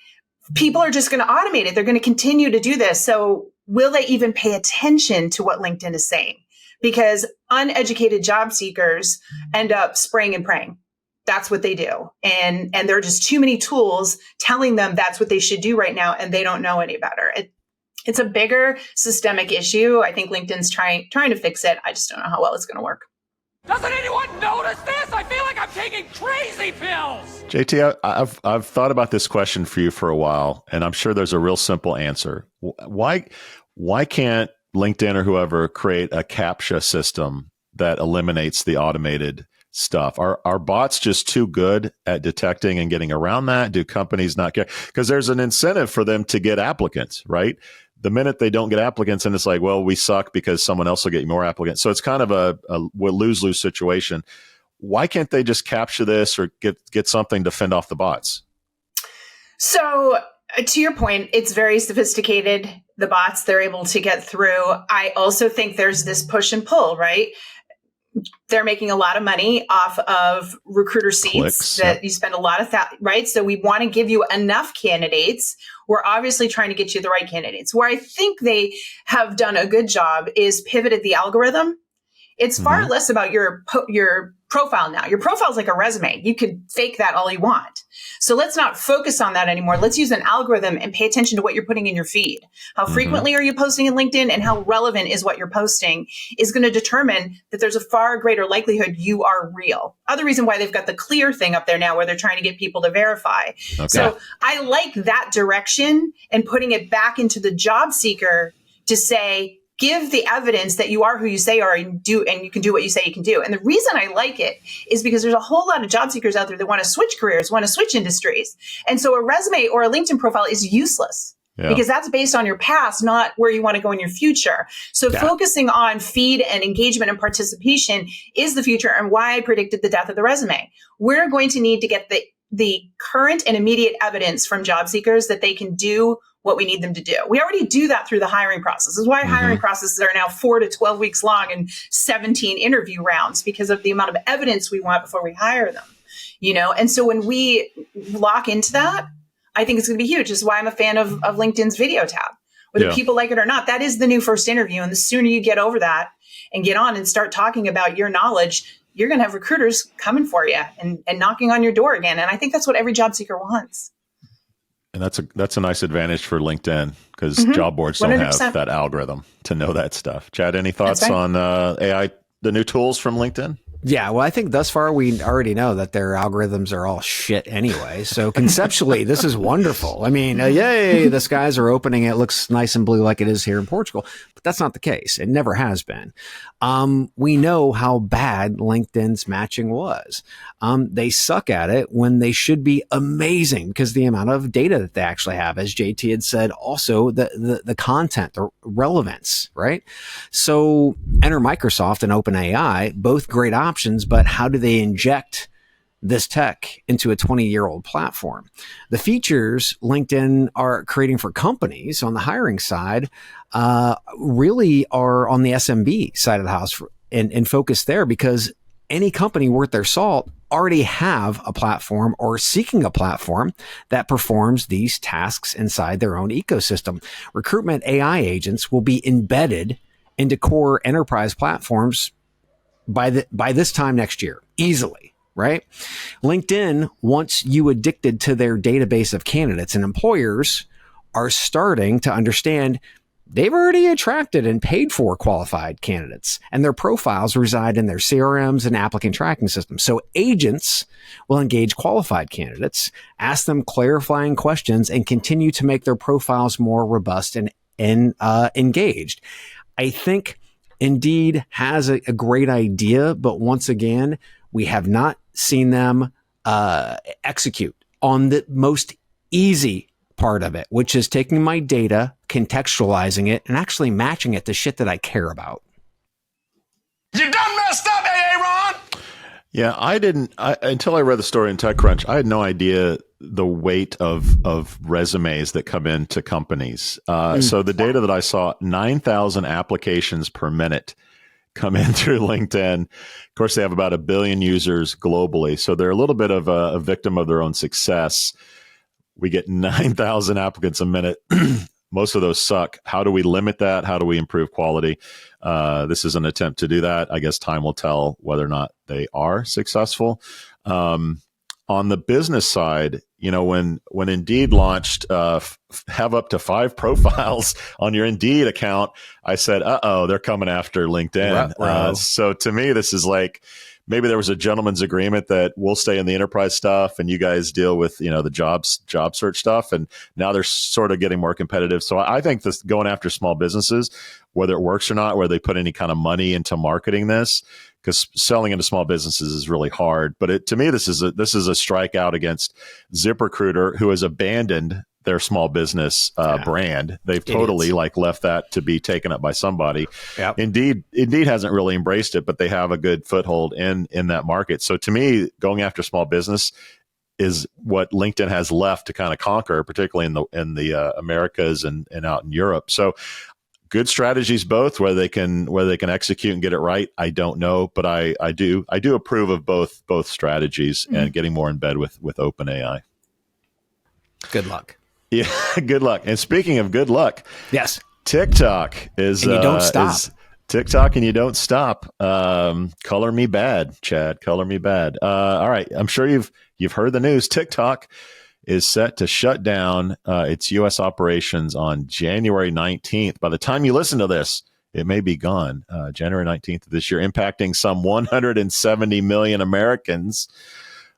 people are just going to automate it. They're going to continue to do this. So will they even pay attention to what LinkedIn is saying? Because uneducated job seekers end up spraying and praying. That's what they do. And there are just too many tools telling them that's what they should do right now, and they don't know any better. It's a bigger systemic issue. I think LinkedIn's trying to fix it. I just don't know how well it's going to work. Doesn't anyone notice this? I feel like I'm taking crazy pills. JT, I've thought about this question for you for a while, and I'm sure there's a real simple answer. Why can't LinkedIn or whoever create a CAPTCHA system that eliminates the automated stuff? Are bots just too good at detecting and getting around that? Do companies not care? Because there's an incentive for them to get applicants, right? The minute they don't get applicants, and it's like, well, we suck because someone else will get more applicants. So it's kind of a lose-lose situation. Why can't they just capture this or get something to fend off the bots? So to your point, it's very sophisticated. The bots, they're able to get through. I also think there's this push and pull, right? They're making a lot of money off of recruiter seats. Clicks, that you spend a lot of that, right? So we want to give you enough candidates. We're obviously trying to get you the right candidates. Where I think they have done a good job is pivoted the algorithm. It's far less about your profile now. Your profile is like a resume. You could fake that all you want. So let's not focus on that anymore. Let's use an algorithm and pay attention to what you're putting in your feed. How frequently are you posting in LinkedIn, and how relevant is what you're posting is going to determine that there's a far greater likelihood you are real. Other reason why they've got the clear thing up there now, where they're trying to get people to verify. Okay. So I like that direction and putting it back into the job seeker to say, give the evidence that you are who you say are and you can do what you say you can do. And the reason I like it is because there's a whole lot of job seekers out there that want to switch careers, want to switch industries. And so a resume or a LinkedIn profile is useless because that's based on your past, not where you want to go in your future. So focusing on feed and engagement and participation is the future, and why I predicted the death of the resume. We're going to need to get the current and immediate evidence from job seekers that they can do what we need them to do. We already do that through the hiring process. This is why hiring processes are now 4 to 12 weeks long and 17 interview rounds, because of the amount of evidence we want before we hire them, you know? And so when we lock into that, I think it's going to be huge. This is why I'm a fan of LinkedIn's video tab. Whether people like it or not, that is the new first interview. And the sooner you get over that and get on and start talking about your knowledge, you're going to have recruiters coming for you and knocking on your door again. And I think that's what every job seeker wants. And that's a nice advantage for LinkedIn, because job boards don't 100%. Have that algorithm to know that stuff. Chad, any thoughts on AI, the new tools from LinkedIn? Yeah, well, I think thus far we already know that their algorithms are all shit anyway. So conceptually, this is wonderful. I mean, yay, the skies are opening. It looks nice and blue like it is here in Portugal. But that's not the case. It never has been. We know how bad LinkedIn's matching was. They suck at it when they should be amazing, because the amount of data that they actually have, as JT had said, also the content, the relevance, right? So enter Microsoft and OpenAI, both great options, but how do they inject this tech into a 20-year-old platform? The features LinkedIn are creating for companies on the hiring side really are on the SMB side of the house and focus there, because any company worth their salt already have a platform or seeking a platform that performs these tasks inside their own ecosystem. Recruitment AI agents will be embedded into core enterprise platforms by this time next year, easily, right? LinkedIn wants you addicted to their database of candidates, and employers are starting to understand they've already attracted and paid for qualified candidates, and their profiles reside in their CRMs and applicant tracking systems. So agents will engage qualified candidates, ask them clarifying questions, and continue to make their profiles more robust and engaged. I think Indeed has a great idea, but once again, we have not seen them execute on the most easy part of it, which is taking my data, contextualizing it, and actually matching it to shit that I care about. You done messed up, Aaron! Yeah, until I read the story in TechCrunch, I had no idea the weight of resumes that come into companies. So the data that I saw, 9,000 applications per minute come in through LinkedIn. Of course, they have about 1 billion users globally. So they're a little bit of a victim of their own success. We get 9,000 applicants a minute. Most of those suck. How do we limit that? How do we improve quality? This is an attempt to do that. I guess time will tell whether or not they are successful. On the business side, when Indeed launched have up to 5 profiles on your Indeed account, I said, they're coming after LinkedIn. So to me, this is like, maybe there was a gentleman's agreement that we'll stay in the enterprise stuff and you guys deal with, the job search stuff. And now they're sort of getting more competitive. So I think this going after small businesses, whether it works or not, whether they put any kind of money into marketing this, because selling into small businesses is really hard. But to me, this is a strikeout against ZipRecruiter, who has abandoned their small business brand. They've totally left that to be taken up by somebody. Yep. Indeed hasn't really embraced it, but they have a good foothold in that market. So to me, going after small business is what LinkedIn has left to kind of conquer, particularly in the Americas and out in Europe. So good strategies both. Whether they can execute and get it right, I don't know, but I do approve of both strategies and getting more in bed with OpenAI. Good luck. Yeah, good luck. And speaking of good luck, yes, TikTok is and you don't stop. TikTok and you don't stop. Color me bad, Chad. Color me bad. All right, I'm sure you've heard the news. TikTok is set to shut down its U.S. operations on January 19th. By the time you listen to this, it may be gone. January 19th of this year, impacting some 170 million Americans,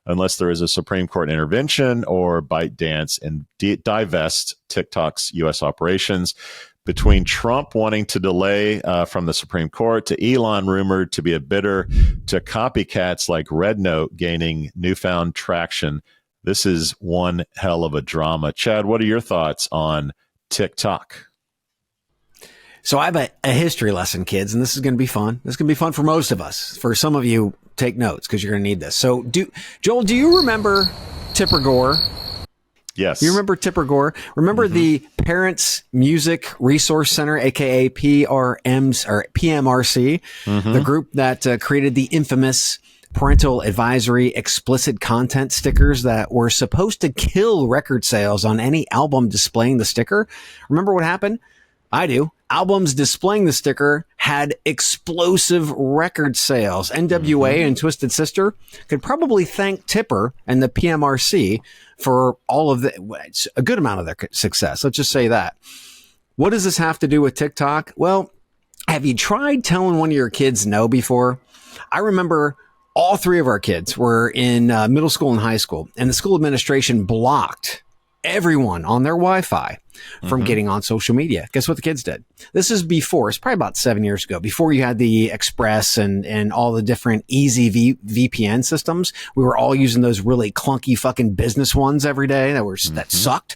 unless there is a Supreme Court intervention or ByteDance and divest TikTok's U.S. operations. Between Trump wanting to delay from the Supreme Court to Elon rumored to be a bidder to copycats like RedNote gaining newfound traction, this is one hell of a drama. Chad, what are your thoughts on TikTok? So I have a history lesson, kids, and this is going to be fun. This is going to be fun for most of us. For some of you, take notes because you're going to need this. So, Joel, do you remember Tipper Gore? Yes. You remember Tipper Gore? Remember the Parents Music Resource Center, aka PMRC, the group that created the infamous parental advisory explicit content stickers that were supposed to kill record sales on any album displaying the sticker? Remember what happened? I do. Albums displaying the sticker had explosive record sales. NWA and Twisted Sister could probably thank Tipper and the PMRC for all of a good amount of their success. Let's just say that. What does this have to do with TikTok? Well, have you tried telling one of your kids no before? I remember all 3 of our kids were in middle school and high school, and the school administration blocked everyone on their Wi-Fi from getting on social media. Guess what the kids did? This is before, it's probably about 7 years ago, before you had the Express and all the different easy VPN systems. We were all using those really clunky fucking business ones every day that sucked.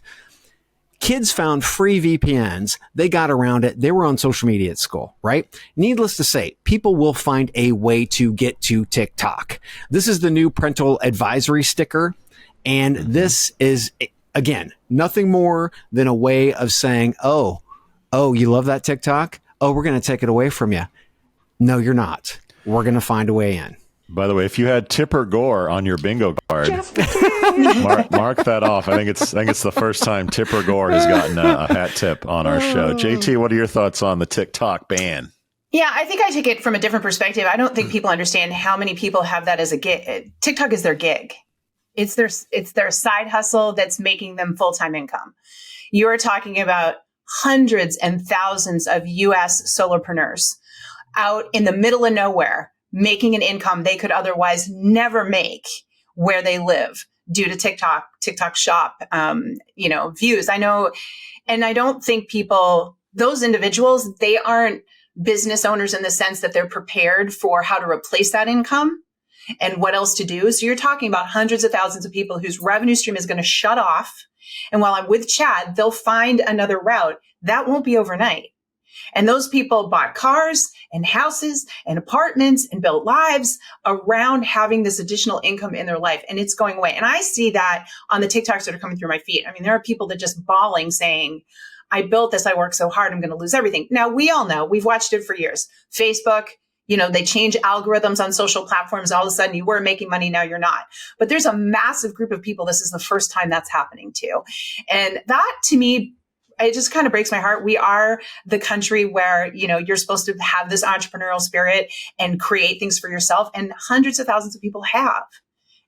Kids found free VPNs. They got around it. They were on social media at school, right? Needless to say, people will find a way to get to TikTok. This is the new parental advisory sticker. And this is, again, nothing more than a way of saying, oh, you love that TikTok? Oh, we're going to take it away from you. No, you're not. We're going to find a way in. By the way, if you had Tipper Gore on your bingo card, mark that off. I think it's the first time Tipper Gore has gotten a hat tip on our show. JT, what are your thoughts on the TikTok ban? Yeah, I think I take it from a different perspective. I don't think people understand how many people have that as a gig. TikTok is their gig. It's their side hustle that's making them full-time income. You're talking about hundreds and thousands of U.S. solopreneurs out in the middle of nowhere making an income they could otherwise never make where they live due to TikTok shop, views. I know, and I don't think those individuals, they aren't business owners in the sense that they're prepared for how to replace that income and what else to do. So you're talking about hundreds of thousands of people whose revenue stream is going to shut off. And while I'm with Chad, they'll find another route. That won't be overnight. And those people bought cars and houses and apartments and built lives around having this additional income in their life. And it's going away. And I see that on the TikToks that are coming through my feed. I mean, there are people that just bawling saying, I built this, I worked so hard, I'm going to lose everything. Now, we all know, we've watched it for years. Facebook, they change algorithms on social platforms. All of a sudden you were making money. Now you're not. But there's a massive group of people. This is the first time that's happening to. And that to me, it just kind of breaks my heart. We are the country where, you're supposed to have this entrepreneurial spirit and create things for yourself. And hundreds of thousands of people have,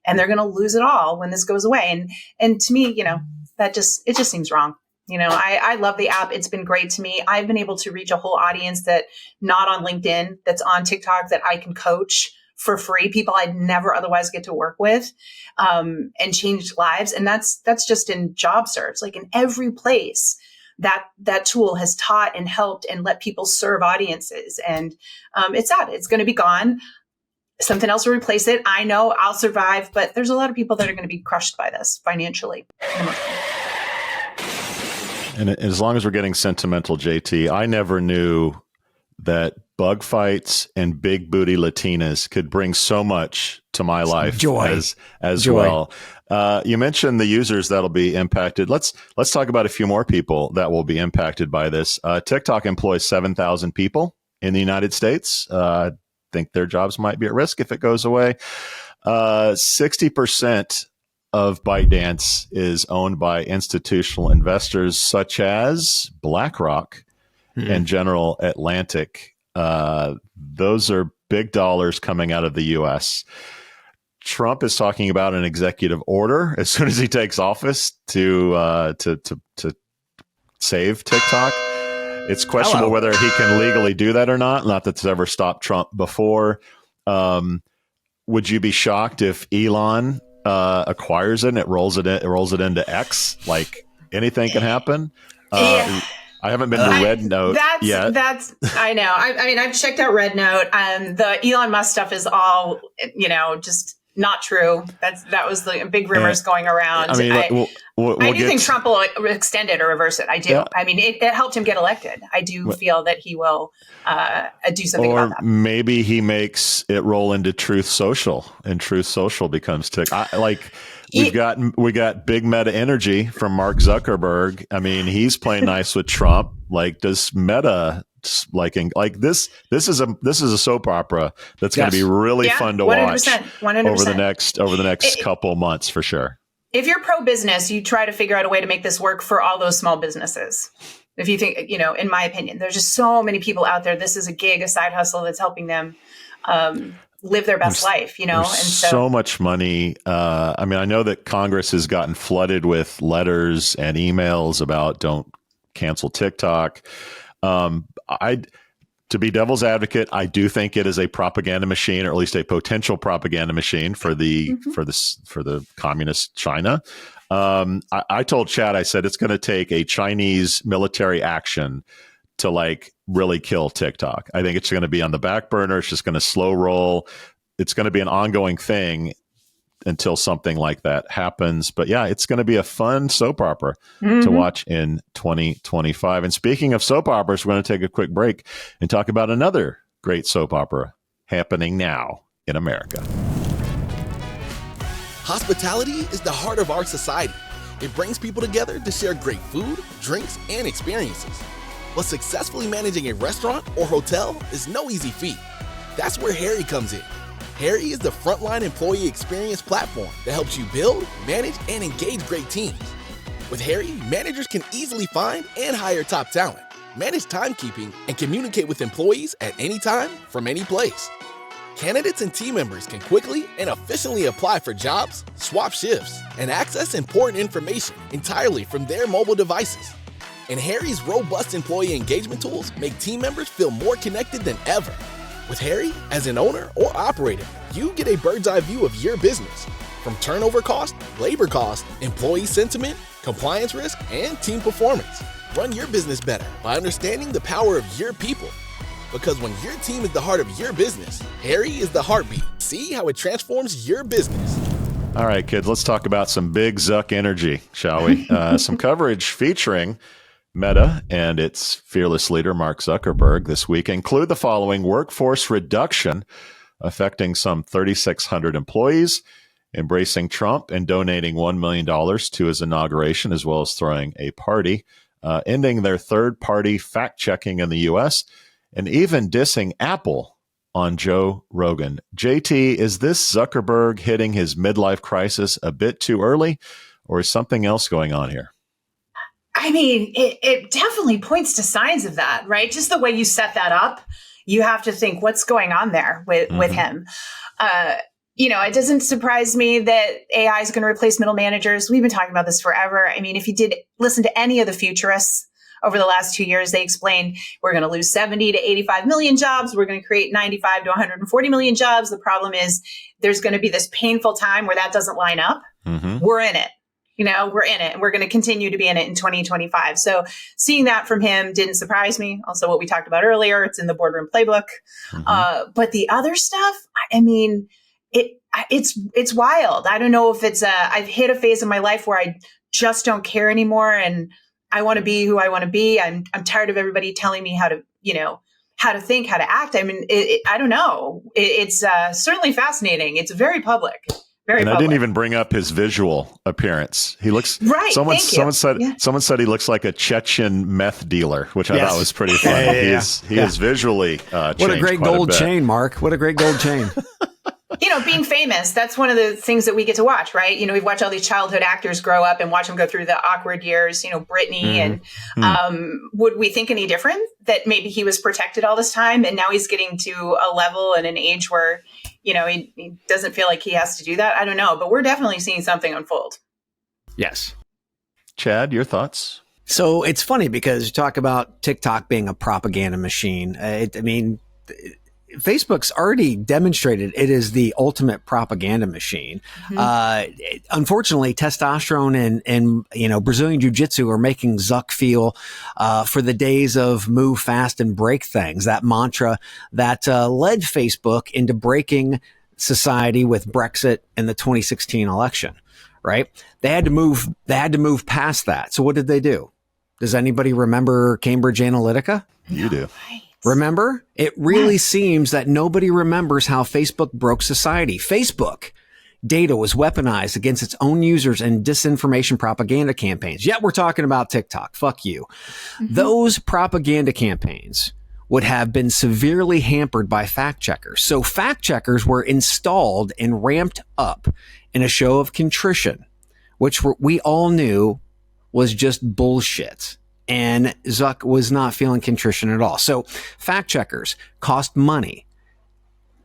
and they're going to lose it all when this goes away. And to me, it just seems wrong. I love the app. It's been great to me. I've been able to reach a whole audience that not on LinkedIn, that's on TikTok, that I can coach for free, people I'd never otherwise get to work with, and change lives. And that's just in job search, like in every place that tool has taught and helped and let people serve audiences. And it's sad. It's going to be gone. Something else will replace it. I know I'll survive, but there's a lot of people that are going to be crushed by this financially. And as long as we're getting sentimental, JT, I never knew that bug fights and big booty Latinas could bring so much to my life as Joy. Well. You mentioned the users that'll be impacted. Let's talk about a few more people that will be impacted by this. TikTok employs 7,000 people in the United States. I think their jobs might be at risk if it goes away. 60% of ByteDance is owned by institutional investors such as BlackRock and General Atlantic. Those are big dollars coming out of the U.S. Trump is talking about an executive order as soon as he takes office to save TikTok. It's questionable whether he can legally do that or not. Not that it's ever stopped Trump before. Would you be shocked if Elon acquires it and it rolls it into X? Like anything can happen. I haven't been to Red Note yet. I know. I mean, I've checked out Red Note. The Elon Musk stuff is all, just not true. That was the big rumors going around. I mean, I do think Trump will extend it or reverse it. I do. Yeah. I mean, it helped him get elected. I do feel that he will do something about that. Or maybe he makes it roll into Truth Social, and Truth Social becomes we got big meta energy from Mark Zuckerberg. I mean, he's playing nice with Trump. Like, does Meta this is a soap opera that's going to be really fun to 100%, watch 100%. over the next couple months for sure. If you're pro business, you try to figure out a way to make this work for all those small businesses. If you think, in my opinion, there's just so many people out there. This is a gig, a side hustle that's helping them live their best life, and so much money. I mean, I know that Congress has gotten flooded with letters and emails about don't cancel TikTok. To be devil's advocate, I do think it is a propaganda machine, or at least a potential propaganda machine for the communist China. I told Chad, I said it's going to take a Chinese military action to really kill TikTok. I think it's going to be on the back burner. It's just going to slow roll. It's going to be an ongoing thing until something like that happens. But yeah, it's going to be a fun soap opera to watch in 2025. And speaking of soap operas, we're going to take a quick break and talk about another great soap opera happening now in America. Hospitality is the heart of our society. It brings people together to share great food, drinks, and experiences. But successfully managing a restaurant or hotel is no easy feat. That's where Harri comes in. Harri is the frontline employee experience platform that helps you build, manage, and engage great teams. With Harri, managers can easily find and hire top talent, manage timekeeping, and communicate with employees at any time from any place. Candidates and team members can quickly and efficiently apply for jobs, swap shifts, and access important information entirely from their mobile devices. And Harri's robust employee engagement tools make team members feel more connected than ever. With Harri, as an owner or operator, you get a bird's eye view of your business, from turnover cost, labor cost, employee sentiment, compliance risk, and team performance. Run your business better by understanding the power of your people. Because when your team is the heart of your business, Harri is the heartbeat. See how it transforms your business. All right, kids, let's talk about some big Zuck energy, shall we? Some coverage featuring Meta and its fearless leader, Mark Zuckerberg, this week include the following: workforce reduction affecting some 3,600 employees, embracing Trump and donating $1 million to his inauguration, as well as throwing a party, ending their third-party fact-checking in the U.S., and even dissing Apple on Joe Rogan. JT, is this Zuckerberg hitting his midlife crisis a bit too early, or is something else going on here? I mean, it definitely points to signs of that, right? Just the way you set that up, you have to think what's going on there with him. It doesn't surprise me that AI is going to replace middle managers. We've been talking about this forever. I mean, if you did listen to any of the futurists over the last 2 years, they explained we're going to lose 70 to 85 million jobs. We're going to create 95 to 140 million jobs. The problem is there's going to be this painful time where that doesn't line up. We're in it. We're in it, and we're going to continue to be in it in 2025. So seeing that from him didn't surprise me. Also, what we talked about earlier, it's in the boardroom playbook. But the other stuff, I mean, it's wild. I don't know if it's I've hit a phase in my life where I just don't care anymore, and I want to be who I want to be. I'm tired of everybody telling me how to think, how to act. I mean, I don't know. It's certainly fascinating. It's very public. And I didn't even bring up his visual appearance. He looks right. Someone said he looks like a Chechen meth dealer, which I thought was pretty funny. He is visually changed. What a great gold chain, Mark! What a great gold chain. Being famous, that's one of the things that we get to watch, right? We've watched all these childhood actors grow up and watch them go through the awkward years, Britney. And would we think any different that maybe he was protected all this time and now he's getting to a level and an age where, he doesn't feel like he has to do that? I don't know, but we're definitely seeing something unfold. Yes. Chad, your thoughts? So it's funny because you talk about TikTok being a propaganda machine. Facebook's already demonstrated it is the ultimate propaganda machine. Unfortunately, testosterone and Brazilian jiu-jitsu are making Zuck feel for the days of move fast and break things. That mantra that led Facebook into breaking society with Brexit and the 2016 election. Right? They had to move past that. So what did they do? Does anybody remember Cambridge Analytica? You do. Right. Remember? It really seems that nobody remembers how Facebook broke society. Facebook data was weaponized against its own users in disinformation propaganda campaigns. Yet we're talking about TikTok. Fuck you. Those propaganda campaigns would have been severely hampered by fact checkers. So fact checkers were installed and ramped up in a show of contrition, which we all knew was just bullshit. And Zuck was not feeling contrition at all. So fact checkers cost money.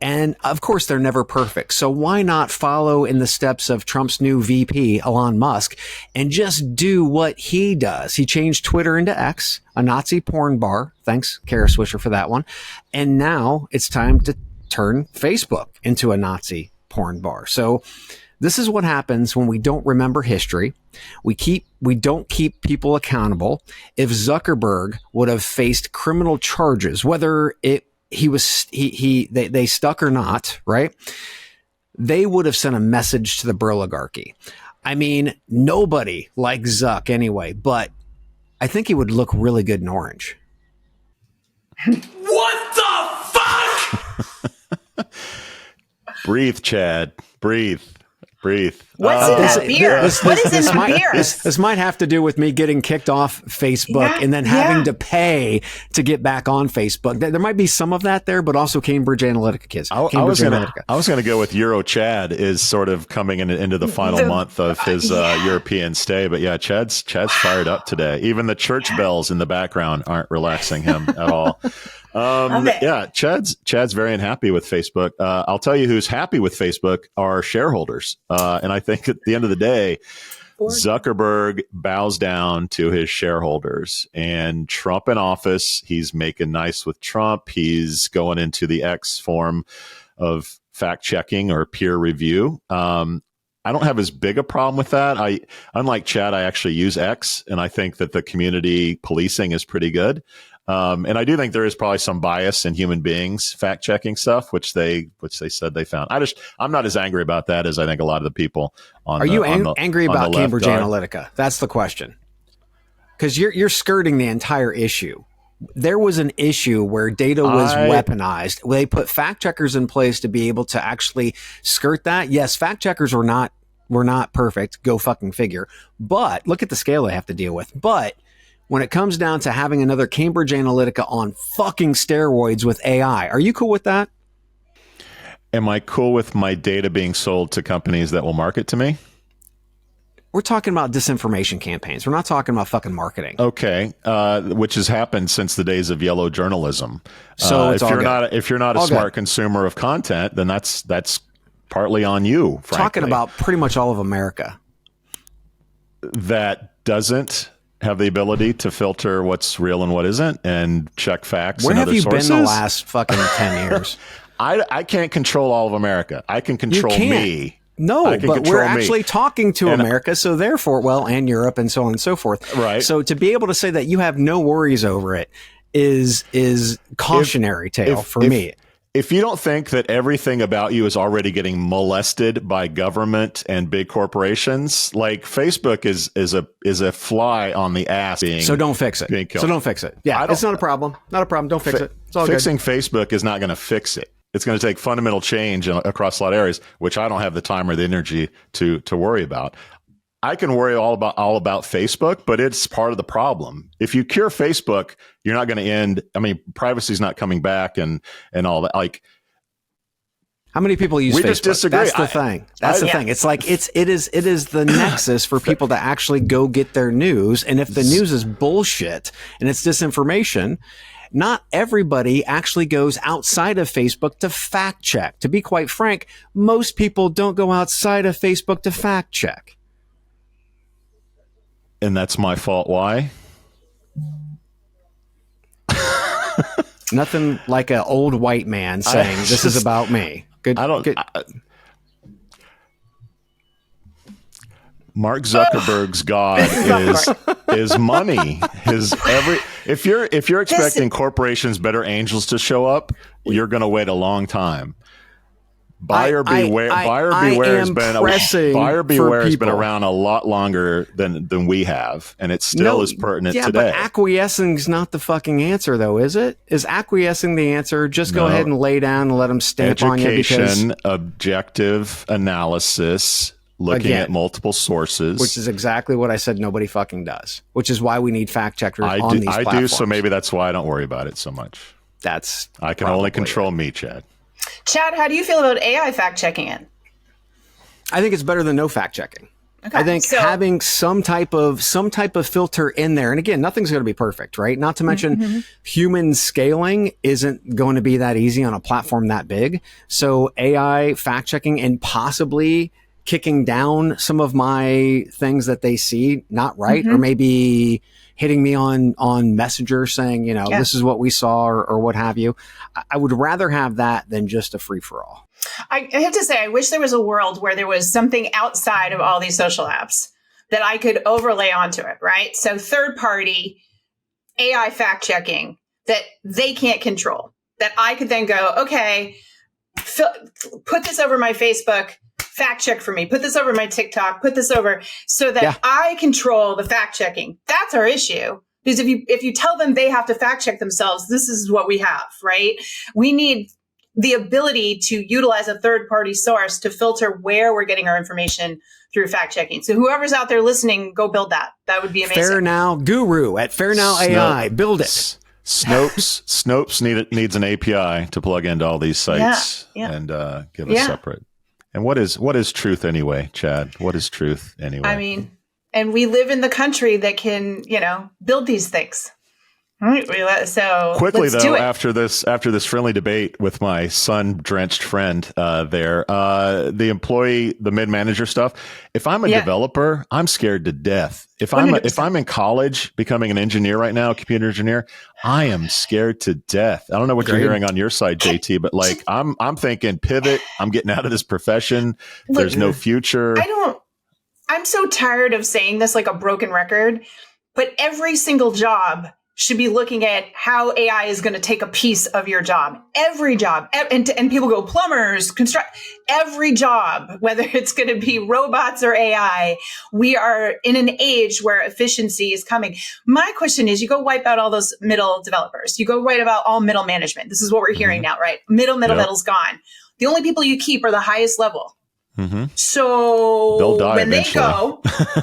And of course, they're never perfect. So why not follow in the steps of Trump's new VP, Elon Musk, and just do what he does? He changed Twitter into X, a Nazi porn bar. Thanks, Kara Swisher, for that one. And now it's time to turn Facebook into a Nazi porn bar. So this is what happens when we don't remember history. We don't keep people accountable. If Zuckerberg would have faced criminal charges, whether they stuck or not, right? They would have sent a message to the Berligarchy. I mean, nobody likes Zuck anyway, but I think he would look really good in orange. What the fuck? Breathe, Chad. Breathe. Breathe. What's in that beer? What is in the beer? This might have to do with me getting kicked off Facebook and then having to pay to get back on Facebook. There might be some of that there, but also Cambridge Analytica kids. I was going to go with Euro Chad is sort of coming into the final month of his European stay. But yeah, Chad's fired up today. Even the church bells in the background aren't relaxing him at all. Yeah, Chad's very unhappy with Facebook. I'll tell you who's happy with Facebook are shareholders. And I think at the end of the day, Zuckerberg bows down to his shareholders, and Trump in office, he's making nice with Trump. He's going into the X form of fact checking or peer review. I don't have as big a problem with that. Unlike Chad, I actually use X, and I think that the community policing is pretty good. And I do think there is probably some bias in human beings fact checking stuff, which they said they found. I'm not as angry about that as I think a lot of the people on. Are you angry about Cambridge Analytica? That's the question. Because you're skirting the entire issue. There was an issue where data was weaponized. They put fact checkers in place to be able to actually skirt that. Yes, fact checkers were not perfect. Go fucking figure. But look at the scale they have to deal with. But when it comes down to having another Cambridge Analytica on fucking steroids with AI, are you cool with that? Am I cool with my data being sold to companies that will market to me? We're talking about disinformation campaigns. We're not talking about fucking marketing. Okay, which has happened since the days of yellow journalism. So if you're not a smart consumer of content, then that's partly on you. Frankly. Talking about pretty much all of America that doesn't have the ability to filter what's real and what isn't and check facts. Where and have other you sources. been the last fucking 10 years? I can't control all of America. I can control me. No, but we're actually talking to America, so therefore, and Europe and so on and so forth. Right. So to be able to say that you have no worries over it is cautionary tale for me. If you don't think that everything about you is already getting molested by government and big corporations, like Facebook is a fly on the ass being so don't fix it. So don't fix it. Yeah, it's not a problem. Not a problem. Don't fix it. It's all fixing good. Facebook is not going to fix it. It's going to take fundamental change across a lot of areas, which I don't have the time or the energy to worry about. I can worry all about Facebook, but it's part of the problem. If you cure Facebook, you're not going to end. I mean, privacy's not coming back and all that. Like, how many people use Facebook? Just disagree. That's the thing. That's the thing. It's like it is the nexus for people to actually go get their news. And if the news is bullshit and it's disinformation, not everybody actually goes outside of Facebook to fact check. To be quite frank, most people don't go outside of Facebook to fact check. And that's my fault. Why? Nothing like an old white man saying, this is about me. Good. Mark Zuckerberg's God is money. If you're expecting corporations, better angels to show up, you're going to wait a long time. Buyer beware has been around a lot longer than we have, and it still is pertinent today. But acquiescing is not the fucking answer, though, is it? Is acquiescing the answer? Just go ahead and lay down and let them stamp on you. Education, objective analysis, looking at multiple sources, which is exactly what I said. Nobody fucking does. Which is why we need fact checkers on these platforms. I do, so maybe that's why I don't worry about it so much. I can only control me, Chad. Chad, how do you feel about AI fact checking it? I think it's better than no fact checking. Okay, I think having some type of filter in there, and again, nothing's going to be perfect, right? Not to mention human scaling isn't going to be that easy on a platform that big. So AI fact checking and possibly kicking down some of my things that they see not right, or maybe hitting me on Messenger saying, this is what we saw or what have you. I would rather have that than just a free-for-all. I have to say, I wish there was a world where there was something outside of all these social apps that I could overlay onto it, right? So third-party AI fact-checking that they can't control, that I could then go, okay, put this over my Facebook, fact check for me, put this over my TikTok, put this over so that I control the fact checking. That's our issue. Because if you tell them they have to fact check themselves, this is what we have, right? We need the ability to utilize a third-party source to filter where we're getting our information through fact-checking. So whoever's out there listening, go build that. That would be amazing. FairNow Guru at FairNow AI. Build it. Snopes needs an API to plug into all these sites and give us separate. And what is truth anyway, Chad? What is truth anyway? I mean, and we live in the country that can, build these things. All right, so quickly let's though, after this friendly debate with my sun-drenched friend the mid-manager stuff. If I'm a developer, I'm scared to death. If 100%. If I'm in college becoming an engineer right now, a computer engineer, I am scared to death. I don't know what you're hearing on your side, JT, but like I'm thinking pivot. I'm getting out of this profession. There's no future. I'm so tired of saying this like a broken record, but every single job should be looking at how AI is going to take a piece of your job. Every job. And people go, plumbers, every job, whether it's going to be robots or AI, we are in an age where efficiency is coming. My question is, you go wipe out all those middle developers. You go wipe out all middle management. This is what we're hearing now, right? Middle's gone. The only people you keep are the highest level. Mm-hmm. So they'll die when eventually. They go,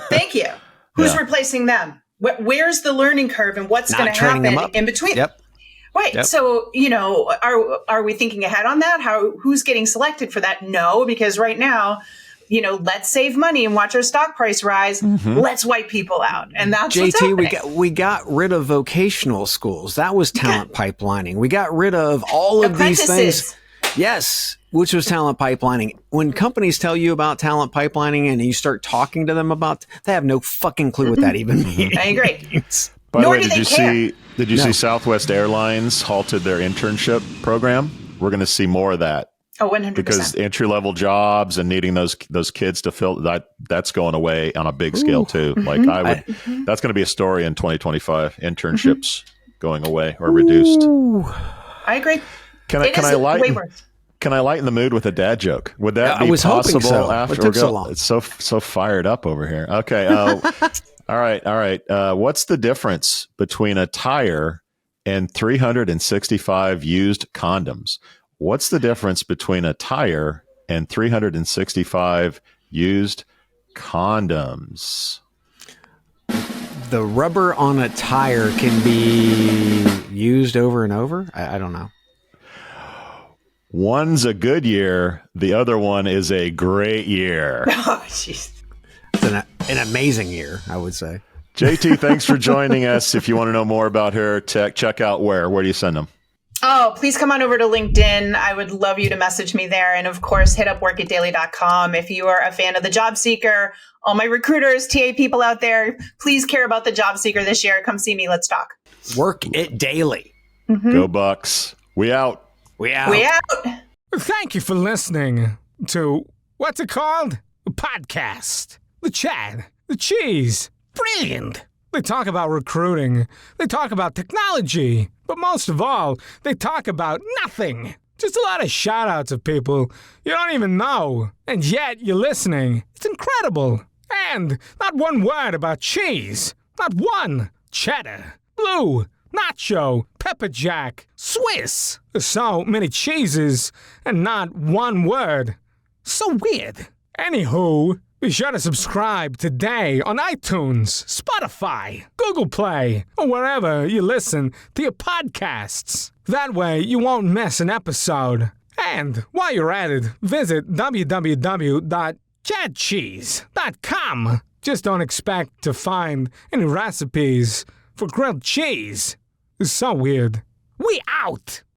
thank you. Who's replacing them? Where's the learning curve and what's going to happen in between? Yep. Right. Yep. So, are we thinking ahead on that? Who's getting selected for that? No, because right now, let's save money and watch our stock price rise. Mm-hmm. Let's wipe people out. And that's what's happening. we got rid of vocational schools. That was talent pipelining. We got rid of all of these things. Yes, which was talent pipelining. When companies tell you about talent pipelining and you start talking to them about, they have no fucking clue what that even means. I agree. By the way, did you see Southwest Airlines halted their internship program? We're going to see more of that. Oh, 100%. Because entry-level jobs and needing those kids to fill that's going away on a big scale too. Like that's going to be a story in 2025. Internships going away or reduced. I agree. Can I lighten the mood with a dad joke? Would that be possible? So. After it took so long. It's so fired up over here. Okay. All right. What's the difference between a tire and 365 used condoms? What's the difference between a tire and 365 used condoms? The rubber on a tire can be used over and over? I don't know. One's a good year. The other one is a great year. Oh, jeez. It's an amazing year, I would say. JT, thanks for joining us. If you want to know more about her tech, check out where do you send them? Oh, please come on over to LinkedIn. I would love you to message me there. And of course, hit up workitdaily.com. If you are a fan of the job seeker, all my recruiters, TA people out there, please care about the job seeker this year. Come see me. Let's talk. Work It Daily. Mm-hmm. Go Bucks. We out. We out. Thank you for listening to, what's it called? A podcast. The Chad. The Cheese. Brilliant. They talk about recruiting. They talk about technology. But most of all, they talk about nothing. Just a lot of shout-outs of people you don't even know. And yet you're listening. It's incredible. And not one word about cheese. Not one. Cheddar. Blue. Nacho, pepper jack, Swiss. So many cheeses and not one word. So weird. Anywho, be sure to subscribe today on iTunes, Spotify, Google Play, or wherever you listen to your podcasts. That way you won't miss an episode. And while you're at it, visit www.chadcheese.com. Just don't expect to find any recipes for grilled cheese. It's so weird. We out!